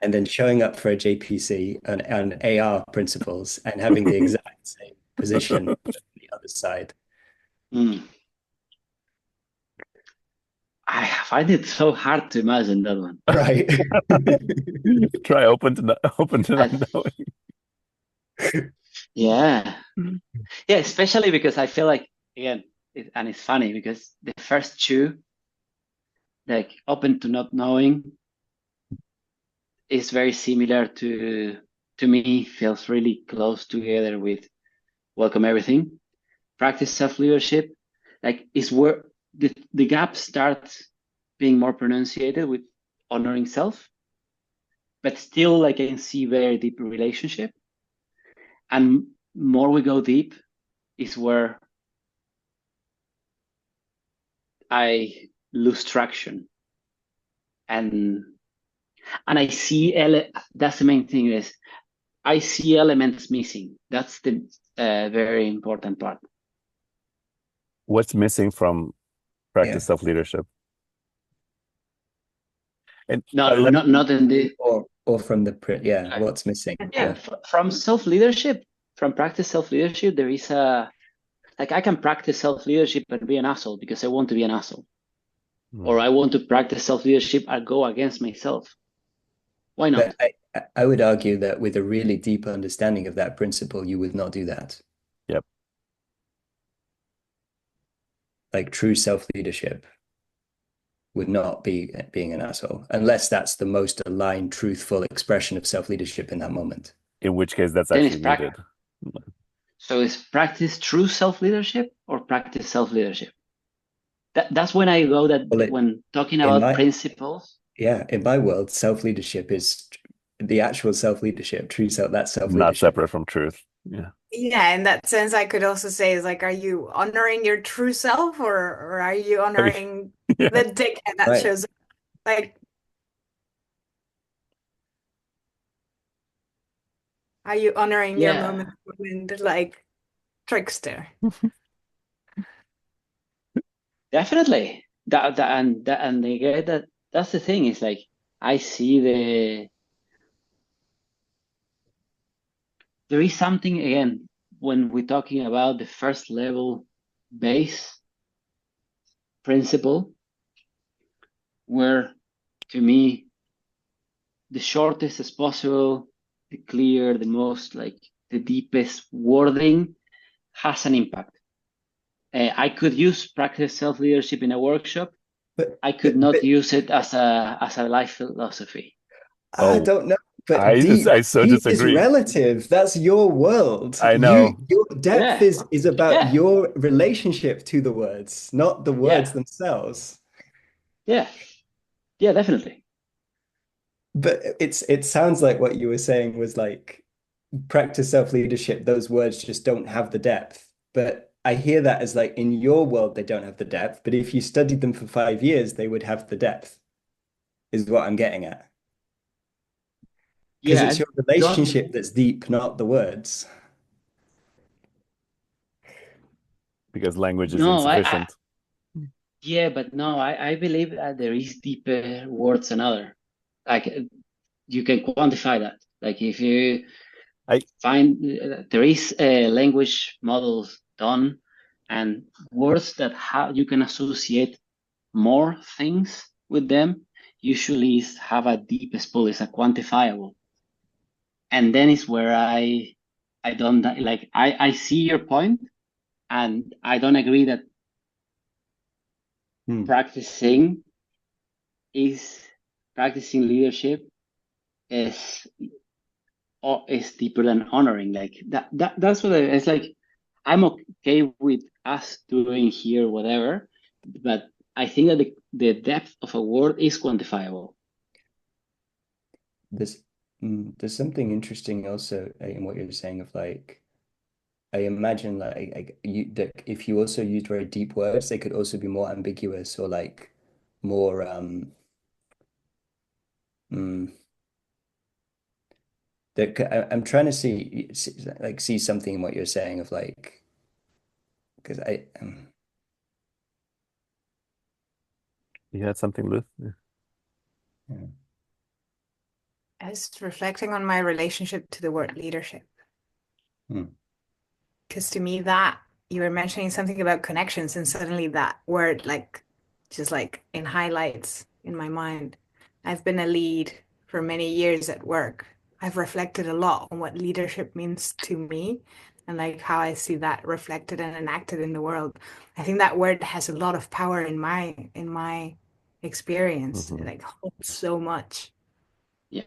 and then showing up for a JPC on AR principles and having the exact same position on the other side. Mm. I find it so hard to imagine that one. Right. Try open to not And knowing. yeah, yeah, especially because I feel like, again, and it's funny because the first two, like open to not knowing, is very similar to me, feels really close together with welcome everything. Practice self-leadership, like is where the gap starts being more pronunciated with honoring self, but still like I can see very deep relationship. And more we go deep is where I lose traction. And I see that's the main thing is I see elements missing. That's the very important part. What's missing from Yeah. practice self-leadership? And No, not in the Or from yeah, what's missing? yeah Yeah. from self leadership, from practice self leadership. There is a like I can practice self leadership and be an asshole because I want to be an asshole, or I want to practice self leadership and go against myself. Why not? But I would argue that with a really deep understanding of that principle, you would not do that. Yep. Like true self-leadership would not be being an asshole, unless that's the most aligned, truthful expression of self-leadership in that moment. In which case that's Then it's actually practice. needed. So is practice true self leadership or practice self leadership? That's when I go that Well, when talking in about my principles. yeah, in my world, self-leadership is the actual self-leadership, true self, that's Not self-leadership. separate from truth. Yeah. Yeah, in that sense, I could also say is like, are you honoring your true self or are you honoring Yeah. the dickhead that Right. shows up? Like, are you honoring your Yeah, moment when the like trickster? definitely. And they get that. That's the thing. Is like I see there is something again when we're talking about the first level base principle, where to me the shortest as possible, the clear, the most like the deepest wording has an impact. I could use practice self leadership in a workshop. But I could but, not but use it as a life philosophy. I Oh, don't know. But I so deep is disagree. relative. That's your world. I know. Your depth Yeah, is about yeah, your relationship to the words, not the words yeah, themselves. yeah, yeah, definitely. But it sounds like what you were saying was like practice self-leadership, those words just don't have the depth. But I hear that as like in your world, they don't have the depth. But if you studied them for 5 years, they would have the depth, is what I'm getting at. Because Yeah, it's your don't. relationship that's deep, not the words. because language is No, insufficient. yeah, but no, I believe that there is deeper words than other. Like you can quantify that. Like if you I find there is language models done and words that you can associate more things with them usually have a deep spool, is a quantifiable. And then is where I don't like I see your point, and I don't agree that practicing leadership is is deeper than honoring. Like that's what it's like. I'm okay with us doing here whatever, but I think that the depth of a word is quantifiable. There's something interesting also in what you're saying of like, I imagine like you that if you also used very deep words, they could also be more ambiguous or like more mm, I'm trying to see something in what you're saying of like, because you had something, Luth? yeah. I was reflecting on my relationship to the word leadership. Because to me, that you were mentioning something about connections, and suddenly that word, like, just like in highlights in my mind. I've been a lead for many years at work. I've reflected a lot on what leadership means to me and like how I see that reflected and enacted in the world. I think that word has a lot of power in my experience. It like holds so much. Yeah.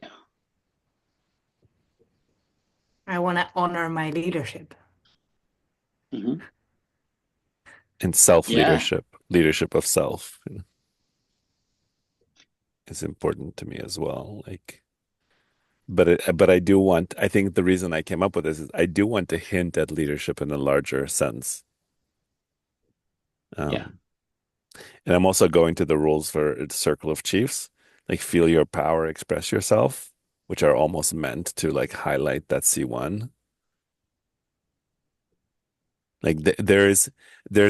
I want to honor my leadership. Mm-hmm. And self-leadership, Yeah. leadership of self, is important to me as well. Like, but I do want, I think the reason I came up with this is I do want to hint at leadership in a larger sense. Yeah. And I'm also going to the rules for the Circle of Chiefs, like feel your power, express yourself, which are almost meant to like highlight that C1. Like there's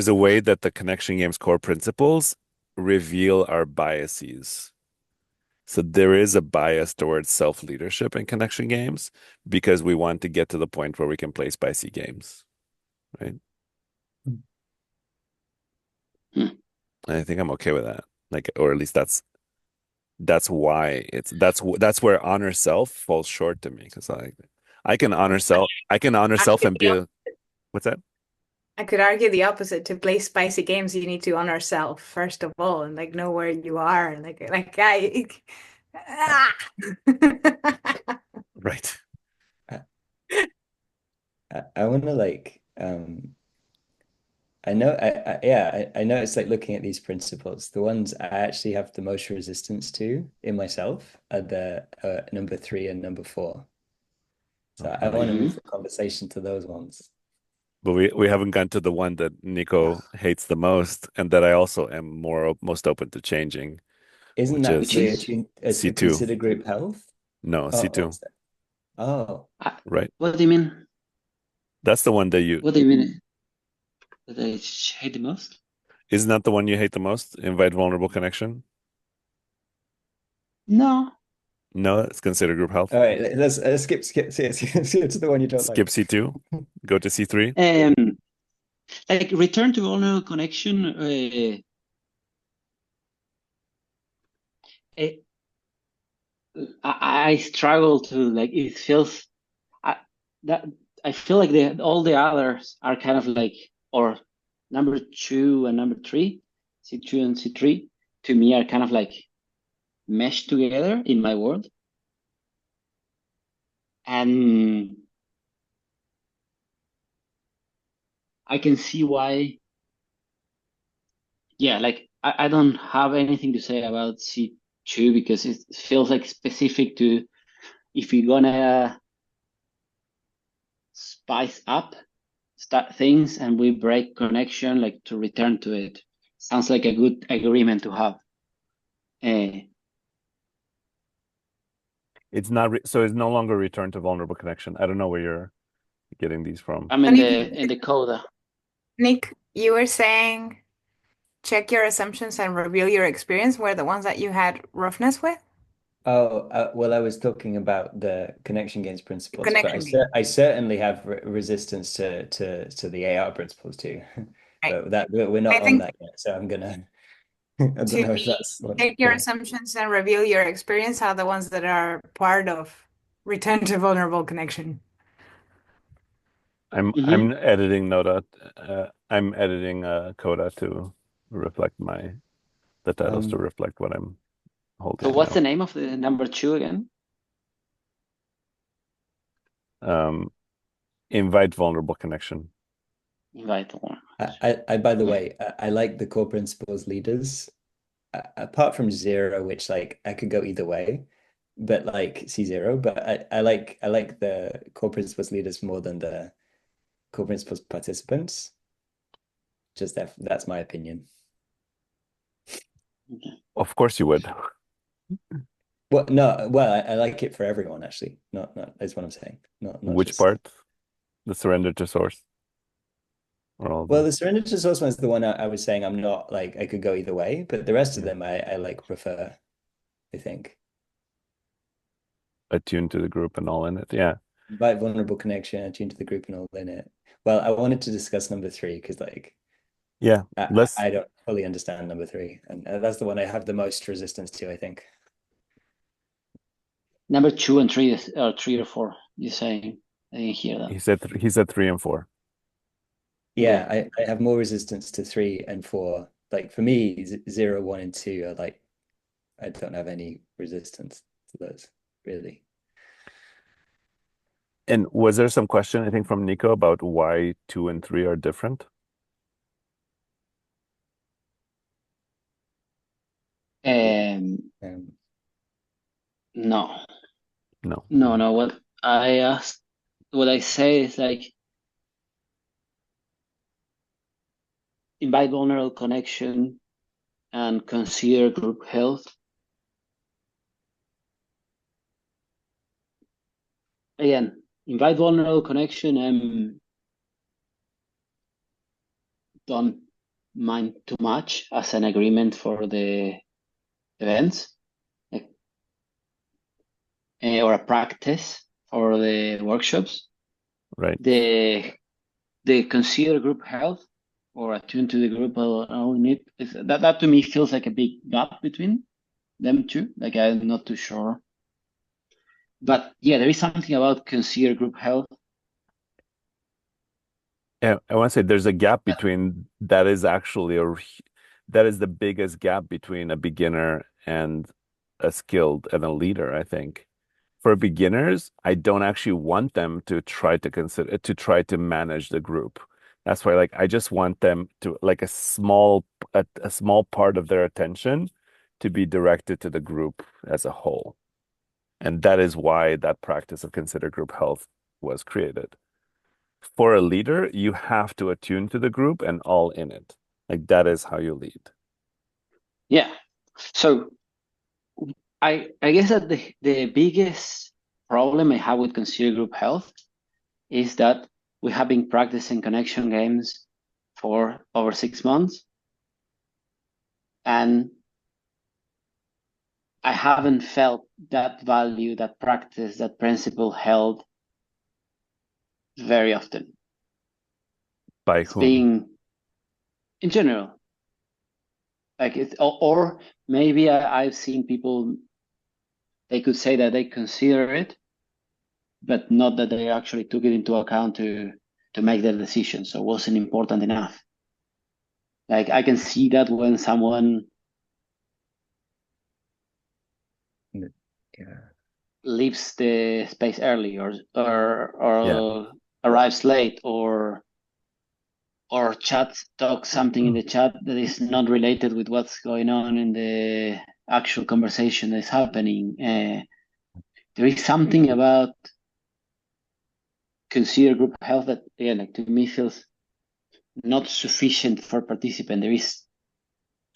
a way that the connection game's core principles reveal our biases. So there is a bias towards self-leadership in connection games because we want to get to the point where we can play spicy games, right? Hmm. And I think I'm okay with that. Like, or at least that's why that's where honor self falls short to me because I can honor self and be what's that? I could argue the opposite. To play spicy games, you need to honor self first of all, and like know where you are. Like I, ah. Right. I want to like I know yeah I know it's like looking at these principles. The ones I actually have the most resistance to in myself are the number 3 and number 4. So I Okay. want to move Mm-hmm. the conversation to those ones. But we haven't gone to the one that Nico hates the most and that I also am most open to changing, Isn't which that Which is the is attune C2. consider group health? No, Oh, C2. what's that? Oh, Right. what do you mean? That's the one that you What do you mean that I hate the most? isn't that the one you hate the most? Invite vulnerable connection? No. No, it's considered group health. all right. Let's skip to the one you don't Skip like. C2, go to C3. Like return to vulnerable connection. It, I struggle to like. It feels I, that I feel like all the others are kind of like, or number 2 and number 3, C2 and C3, to me are kind of like meshed together in my world. And I can see why. Yeah, like I don't have anything to say about C2 because it feels like specific to if you're gonna spice up start things and we break connection, like to return to it. Sounds like a good agreement to have. Uh, It's not so it's no longer return to vulnerable connection. I don't know where you're getting these from. I'm in And if you the coda. Nick, you were saying check your assumptions and reveal your experience were the ones that you had roughness with? Oh, well, I was talking about the connection gains principles, but Connection game. I certainly have resistance to the AR principles too. Right. But that we're I not on think that yet, so I'm gonna. I don't to know if me, that's what. take your Yeah. assumptions and reveal your experience are the ones that are part of return to vulnerable connection. Hmm. I'm editing Noda. I'm editing Coda to reflect the titles to Um, reflect what I'm So holding what's the now. name of the number two again? Invite vulnerable connection. Invite one. by the way, I like the core principles leaders, apart from zero, which like I could go either way, but like C zero, but I like the core principles leaders more than the core principles participants. Just that's my opinion. Okay. Of course you would. Well, no, well, I like it for everyone actually. Not that's what I'm saying. Not Which just. part? The surrender to source or all of Well, them? the surrender to source one is the one I was saying I'm not like I could go either way, but the rest of Yeah. them I like prefer, I think. Attune to the group and all in it. Yeah. Invite vulnerable connection, attune to the group and all in it. Well, I wanted to discuss number three because like Yeah. Let's I don't fully understand number three, and that's the one I have the most resistance to, I think. Number two and three or three or four. You saying? I didn't hear that. he said 3 and 4. Yeah, Okay. I have more resistance to three and four. Like for me, zero, one, and two are like I don't have any resistance to those, really. And was there some question, I think, from Nico about why 2 and 3 are different? Um, No, No. no, no. What I asked, what I say is like invite vulnerable connection and consider group health. Again, invite vulnerable connection. Don't mind too much as an agreement for the events, like, or a practice for the workshops. Right. The consider group health or attune to the group need is that to me feels like a big gap between them two. Like I'm not too sure. But yeah, there is something about consider group health. Yeah, I want to say there's a gap between that is the biggest gap between a beginner and a skilled and a leader, I think. For beginners, I don't actually want them to try to manage the group. That's why like I just want them to like a small part of their attention to be directed to the group as a whole. And that is why that practice of consider group health was created. For a leader, you have to attune to the group and all in it. Like that is how you lead. Yeah. So I guess that the biggest problem I have with consider group health is that we have been practicing connection games for over 6 months, and I haven't felt that value, that practice, that principle held very often. By It's whom? being in general, like it, or maybe I've seen people, they could say that they consider it, but not that they actually took it into account to make their decision. So it wasn't important enough. Like I can see that when someone yeah. leaves the space early Yeah. or arrives late or chat talks something in the chat that is not related with what's going on in the actual conversation that's happening. There is something about consider group health that, yeah, like to me feels not sufficient for participant. There is,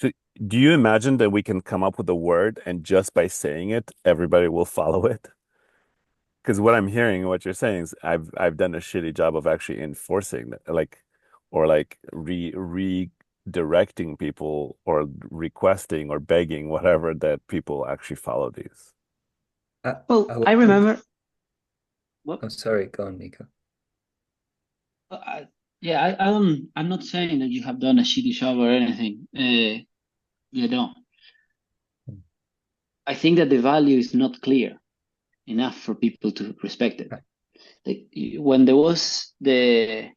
So do you imagine that we can come up with a word and just by saying it, everybody will follow it? Because what I'm hearing, what you're saying is I've done a shitty job of actually enforcing that. Like or like redirecting people or requesting or begging, whatever, that people actually follow these. Well, I I wonder, remember. What? oh, sorry, go on, Nico. Yeah, I'm not saying that you have done a shitty job or anything. You don't. I think that the value is not clear enough for people to respect it. Like, when there was the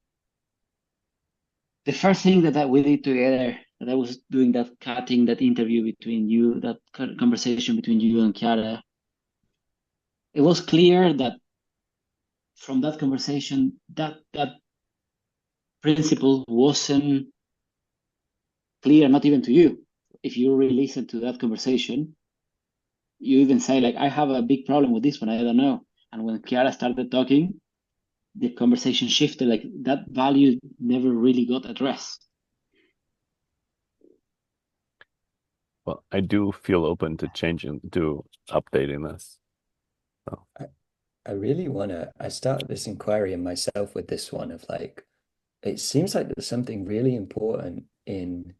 first thing that we did together, that I was doing that cutting, that interview between you, that conversation between you and Chiara, it was clear that from that conversation, that principle wasn't clear, not even to you. If you really listen to that conversation, you even say like, I have a big problem with this one, I don't know. And when Chiara started talking, the conversation shifted. Like, that value never really got addressed. Well, I do feel open to changing, to updating this. So, I really wanna, I started this inquiry in myself with this one of like, it seems like there's something really important in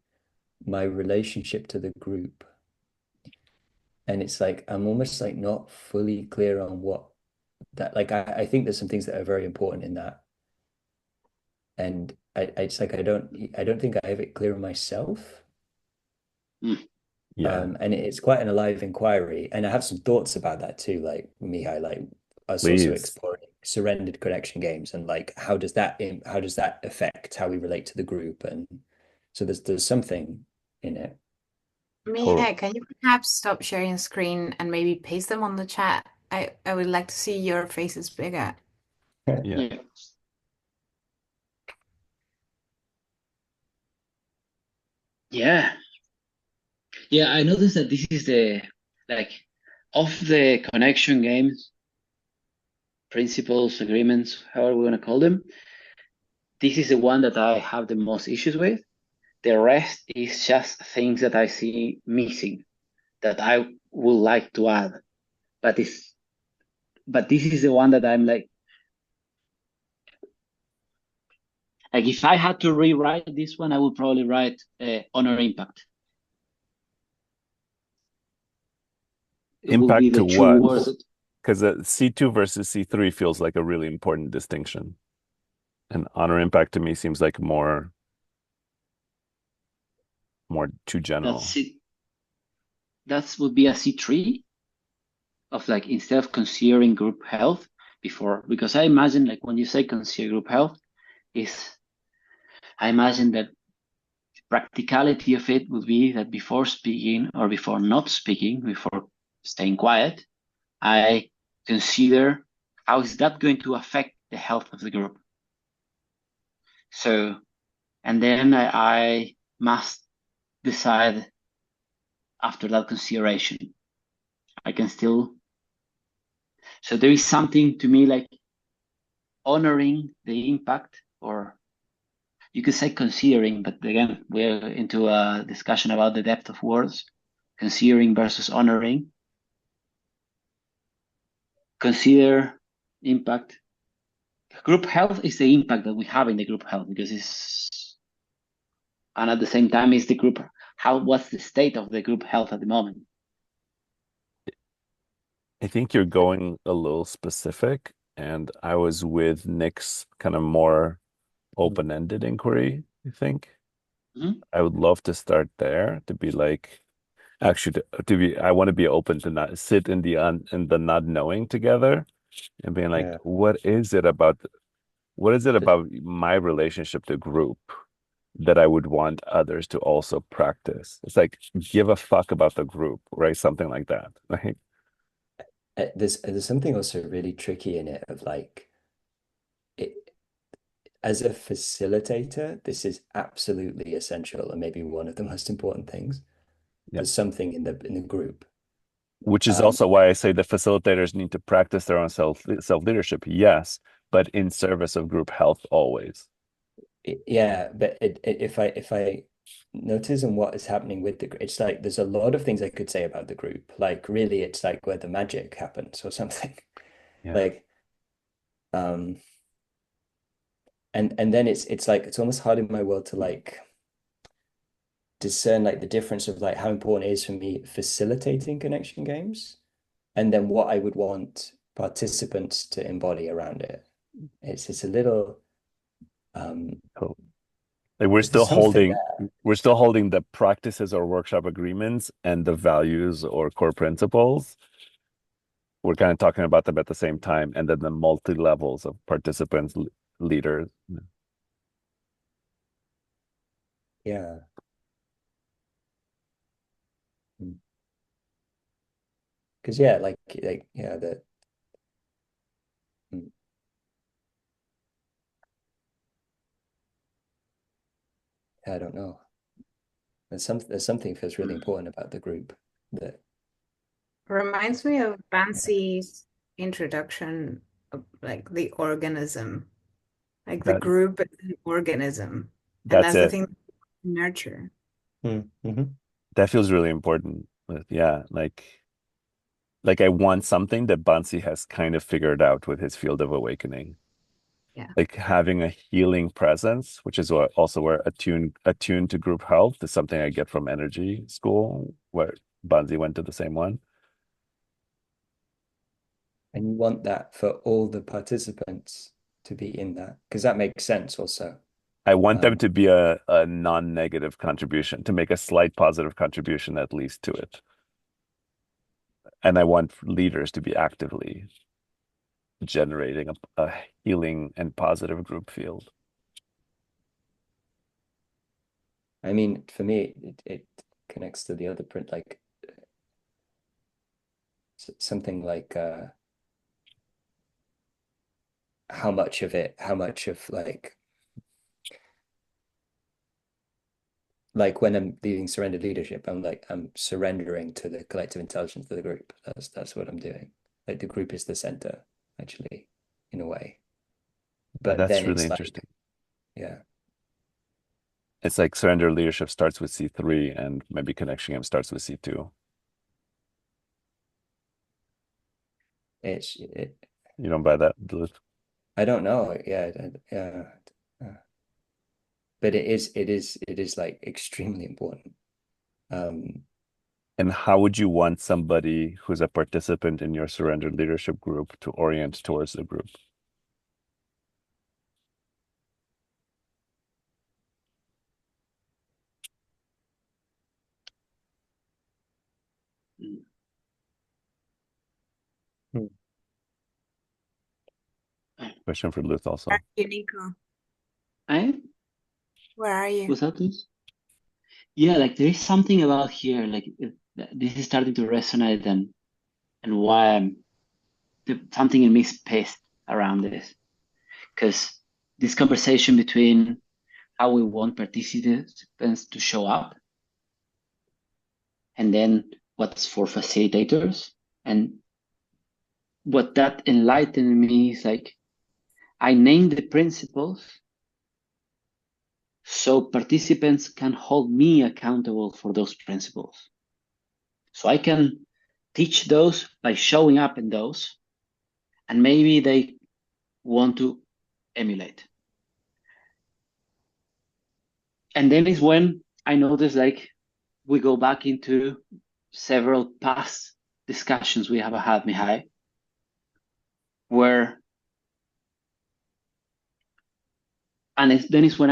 my relationship to the group. And it's like I'm almost like not fully clear on what that like I think there's some things that are very important in that. And it's like I don't think I have it clear myself. Mm. yeah, And it's quite an alive inquiry. And I have some thoughts about that too, like Mihai, like us also please. exploring surrendered connection games and like how does that affect how we relate to the group? And so there's something in it. Totally. Mihai, can you perhaps stop sharing screen and maybe paste them on the chat? I would like to see your faces bigger. Yeah. Yeah. Yeah. Yeah, I noticed that this is the, like, of the connection games, principles, agreements, however we want to call them, this is the one that I have the most issues with. The rest is just things that I see missing that I would like to add. But this is the one that I'm like if I had to rewrite this one, I would probably write honor impact. It will be Impact the to two what? words. Because C2 versus C3 feels like a really important distinction. And honor impact to me seems like more too general. That's it. That would be a C3 of, like, instead of considering group health before, because I imagine, like, when you say consider group health, is I imagine that practicality of it would be that before speaking or before not speaking, before staying quiet, I consider how is that going to affect the health of the group. So, and then I must decide after that consideration. I can still, so there is something to me like honoring the impact, or you could say considering, but again, we're into a discussion about the depth of words, considering versus honoring. Consider impact. Group health is the impact that we have in the group health, because it's, and at the same time is the group, what's the state of the group health at the moment? I think you're going a little specific, and I was with Nick's kind of more open-ended inquiry, I think. Mm-hmm. I would love to start there to be like, actually, to be, I want to be open to not sit in the not knowing together and being like, Yeah. what is it about my relationship to group that I would want others to also practice? It's like, give a fuck about the group, right? Something like that, right? There's something also really tricky in it of like it as a facilitator, this is absolutely essential and maybe one of the most important things. Yeah. There's something in the group. Which is Um, also why I say the facilitators need to practice their own self leadership. Yes, but in service of group health always. yeah, but if I notice on what is happening with the group, it's like there's a lot of things I could say about the group. Like really, it's like where the magic happens or something. Yeah. Like um and then it's like it's almost hard in my world to like discern like the difference of like how important it is for me facilitating connection games and then what I would want participants to embody around it. It's a little Cool. Like we're still there's something holding the practices or workshop agreements and the values or core principles. We're kind of talking about them at the same time, and then the multi levels of participants, leaders. yeah. Because yeah, like yeah, the mm, I don't know. There's something feels really important about the group that Reminds me of Bansi's introduction of like the organism, like the That group is an organism, and that's that's the it. thing to nurture. mm-hmm. That feels really important. Yeah, like I want something that Bansi has kind of figured out with his field of awakening. Yeah. Like having a healing presence, which is also where attune to group health is something I get from energy school, where Bansi went to the same one. And you want that for all the participants to be in that because that makes sense also. I want them to be a non-negative contribution, to make a slight positive contribution at least to it. And I want leaders to be actively generating a healing and positive group field. I mean, for me, it connects to the other print, like something like how much of like when I'm leading surrendered leadership, I'm like I'm surrendering to the collective intelligence of the group. That's what I'm doing. Like the group is the center, actually, in a way. But That's then really it's like, interesting. yeah, It's like surrender leadership starts with C3 and maybe connection game starts with C2. it. You don't buy that, Duluth? I don't know. Yeah, yeah. But it is like extremely important. Um, And how would you want somebody who's a participant in your surrender leadership group to orient towards the group? hmm. Question for Duluth also. You, Nico, I where are you? was that this? Yeah, like there is something about here, like this is starting to resonate and why something in me is pissed around this. Because this conversation between how we want participants to show up and then what's for facilitators. And what that enlightened me is like, I named the principles so participants can hold me accountable for those principles. So I can teach those by showing up in those, and maybe they want to emulate. And then is when I notice like we go back into several past discussions we have had, Mihai, where, and then is when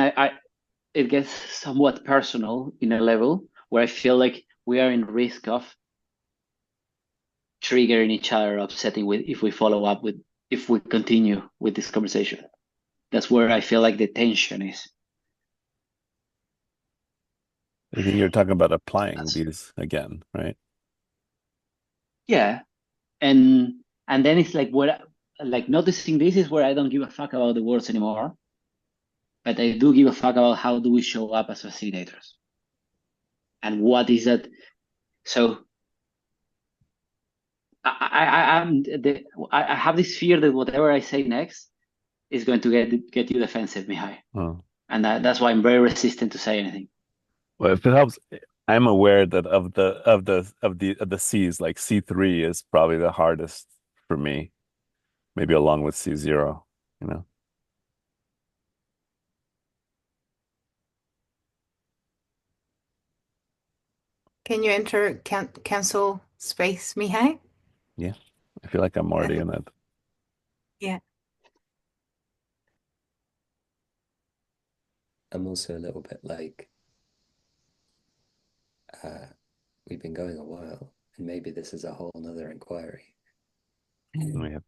it gets somewhat personal in a level where I feel like we are in risk of triggering each other, upsetting with if we follow up with if we continue with this conversation. That's where I feel like the tension is. I think you're talking about applying these again, right? Yeah, and then it's like where like noticing this is where I don't give a fuck about the words anymore, but I do give a fuck about how do we show up as facilitators and what is that. So I have this fear that whatever I say next is going to get you defensive, Mihai, Oh. and that's why I'm very resistant to say anything. Well, if it helps, I'm aware that of the C's, like C3 is probably the hardest for me, maybe along with C0, you know. Can you enter cancel space, Mihai? Yeah, I feel like I'm already in it. Yeah. I'm also a little bit like, we've been going a while, and maybe this is a whole nother inquiry. We have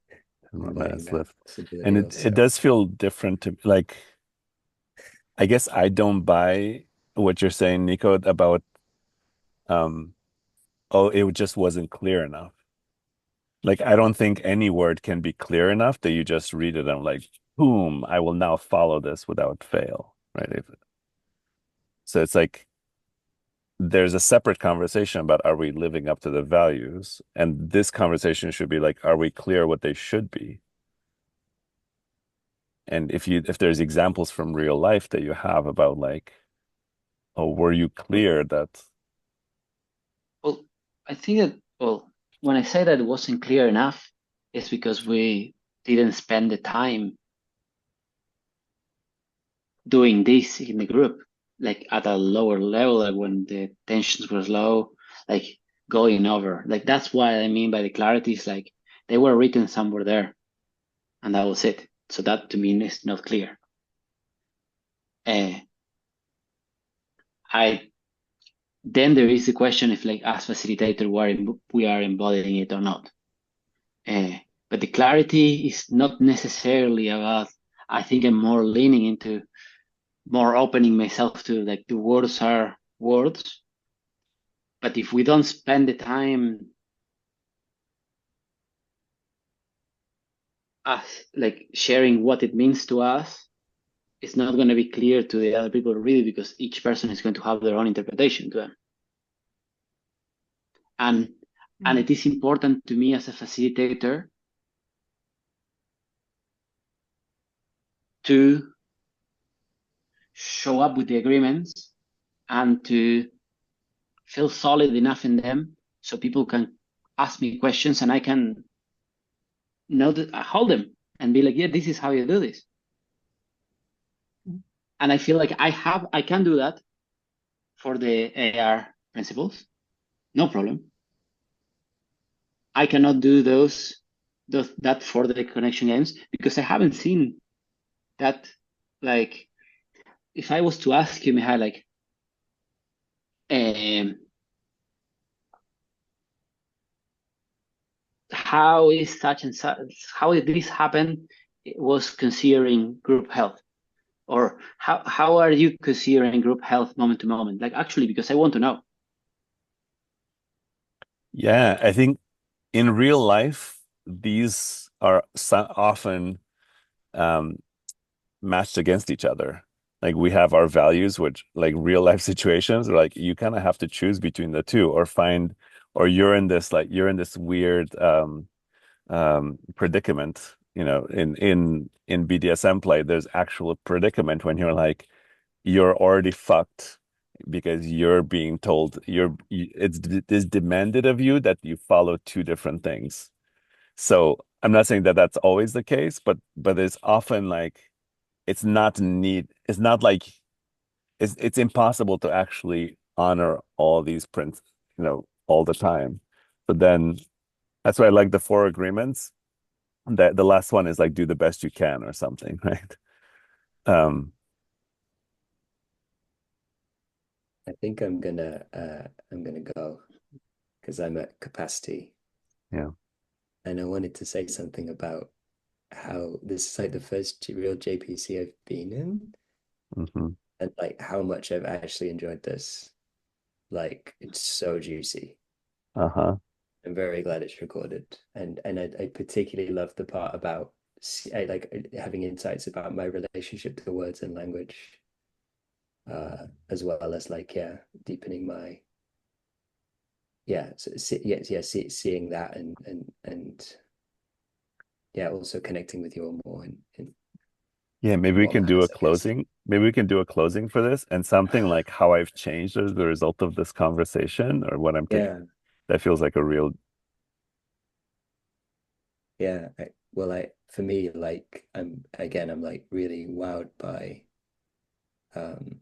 10 more Inviting minutes that left. possibility And also. it does feel different to like, I guess I don't buy what you're saying, Nico, about oh, it just wasn't clear enough. Like, I don't think any word can be clear enough that you just read it and like, boom, I will now follow this without fail, right? So it's like there's a separate conversation about are we living up to the values? And this conversation should be like, are we clear what they should be? And if there's examples from real life that you have about like, oh, were you clear that Well, I think that, well, when I say that it wasn't clear enough, it's because we didn't spend the time doing this in the group, like at a lower level, like when the tensions were low, like going over. Like that's what I mean by the clarity is like they were written somewhere there, and that was it. So that to me is not clear. I Then there is the question if, like, as facilitator, we are embodying it or not. But the clarity is not necessarily about. I think I'm more leaning into more opening myself to like the words are words. But if we don't spend the time as like sharing what it means to us, it's not going to be clear to the other people really because each person is going to have their own interpretation to them. And it is important to me as a facilitator to show up with the agreements and to feel solid enough in them so people can ask me questions and I can know that I hold them and be like, yeah, this is how you do this. And I feel like I can do that for the AR principles, no problem. I cannot do that for the connection games because I haven't seen that. Like, if I was to ask you, Mihai, like, how is such and such, how did this happen? It was considering group health, or how are you considering group health moment to moment? Like, actually, because I want to know. yeah, I think in real life, these are often matched against each other. Like we have our values, which like real life situations, are like you kind of have to choose between the two or find, or you're in this weird predicament. You know, in BDSM play, there's actual predicament when you're like, you're already fucked because you're being told it's demanded of you that you follow two different things. So I'm not saying that that's always the case, but it's often like it's not like it's impossible to actually honor all these prints, you know, all the time. But then that's why I like the four agreements. That the last one is like do the best you can or something, right? Um, I think I'm gonna go because I'm at capacity, yeah. and I wanted to say something about how this is like the first real JPC I've been in, Hmm. and like how much I've actually enjoyed this. Like it's so juicy. Uh-huh. I'm very glad it's recorded, and I particularly love the part about like having insights about my relationship to words and language, as well as like yeah, deepening my seeing that and yeah, also connecting with you all more Yeah, maybe in we what can do a manners, I guess. closing. Maybe we can do a closing for this and something like how I've changed as the result of this conversation or what I'm taking. Yeah, That feels like a real, yeah. Well, I for me, like I'm like really wowed by um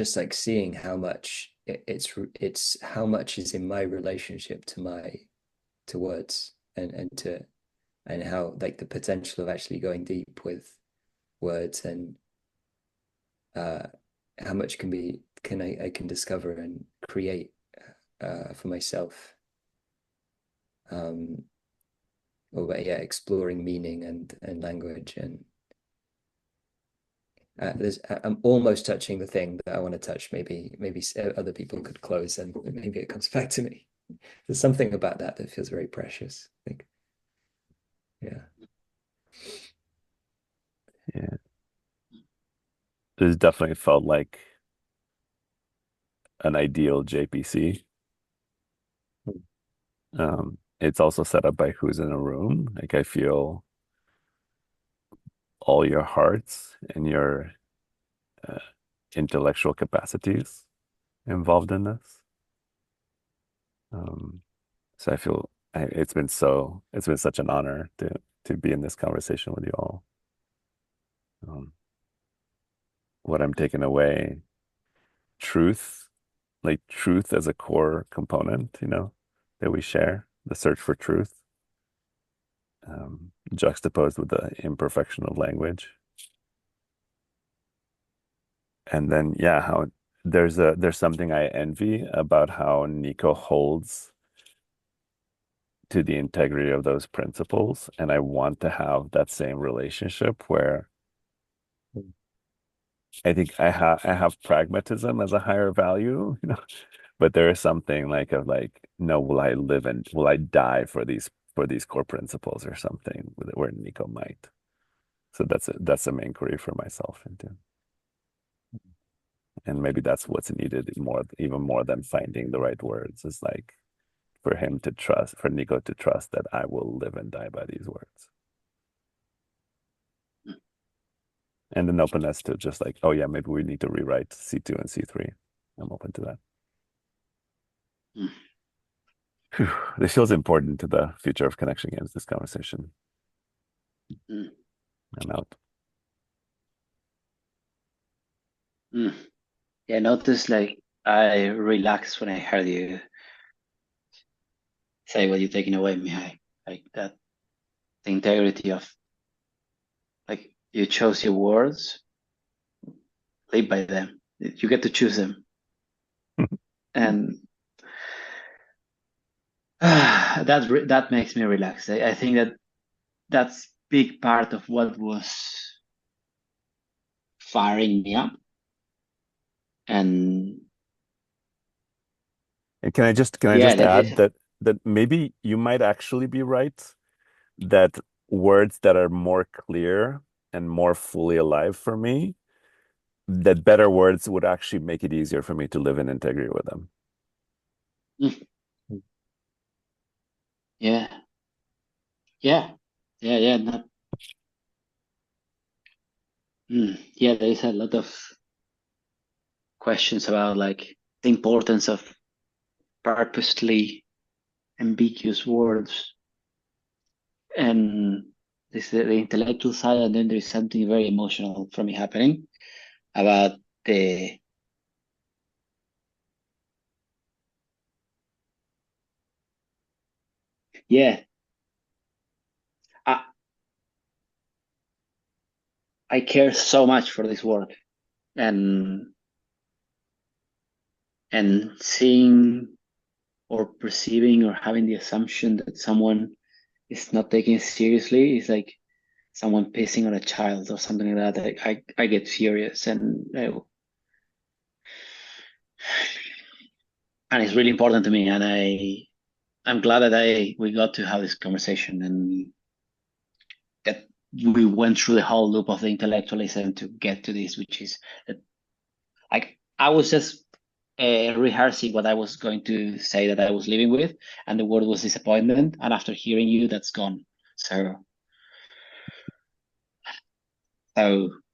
just like seeing how much it's how much is in my relationship to words and how like the potential of actually going deep with words and how much I can discover and create for myself. Or yeah, exploring meaning and language and I'm almost touching the thing that I want to touch. Maybe other people could close and maybe it comes back to me. There's something about that that feels very precious. I think, yeah. Yeah. This definitely felt like an ideal JPC. It's also set up by who's in a room. Like I feel all your hearts and your uh, intellectual capacities involved in this. So I feel it's been such an honor to be in this conversation with you all. What I'm taking away, truth, like truth as a core component, that we share, the search for truth, juxtaposed with the imperfection of language. And then, yeah, how there's something I envy about how Nico holds to the integrity of those principles. And I want to have that same relationship where I think I have pragmatism as a higher value, but there is something like, no, will I die for these core principles or something where Nico might. So that's some inquiry for myself into. And maybe that's what's needed even more than finding the right words, is like for Nico to trust that I will live and die by these words. And an openness to just like, oh yeah, maybe we need to rewrite C2 and C3. I'm open to that. Whew. This feels important to the future of Connection Games, this conversation. I'm out. Yeah, notice like I relaxed when I heard you say what you're taking away, Mihai. Like that, the integrity of like you chose your words, live by them. You get to choose them, and that makes me relax. I think that's big part of what was firing me up. And can I just yeah, that add is. that maybe you might actually be right, that words that are more clear and more fully alive for me, that better words would actually make it easier for me to live in integrity with them. Yeah. Yeah. Yeah. Yeah. Not, yeah. There is a lot of questions about like the importance of purposely ambiguous words, and this is the intellectual side, and then there is something very emotional for me happening about the yeah. I, I care so much for this work, and seeing or perceiving or having the assumption that someone is not taking it seriously is like someone pissing on a child or something like that. I get furious, and it's really important to me, and I'm glad that we got to have this conversation, and that we went through the whole loop of the intellectualism to get to this, which is that like I was just rehearsing what I was going to say that I was living with, and the word was disappointment, and after hearing you, that's gone. So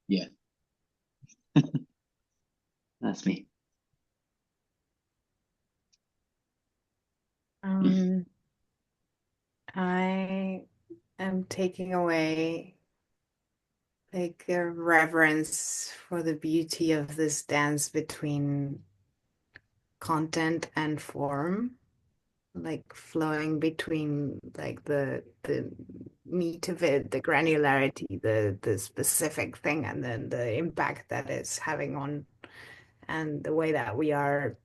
yeah, that's me. I am taking away like a reverence for the beauty of this dance between content and form, like flowing between like the meat of it, the granularity, the specific thing, and then the impact that it's having on, and the way that we are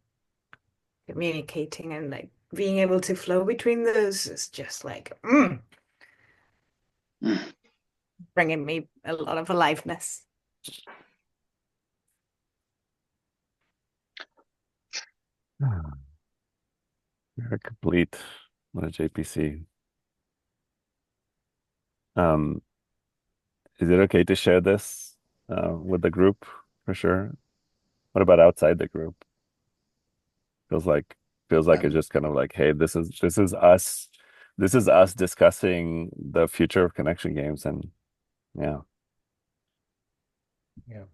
communicating and like being able to flow between those is just like bringing me a lot of aliveness. We're complete with a JPC. Is it okay to share this with the group for sure? What about outside the group? Feels like it's just kind of like, hey, this is us discussing the future of connection games, and yeah. Yeah.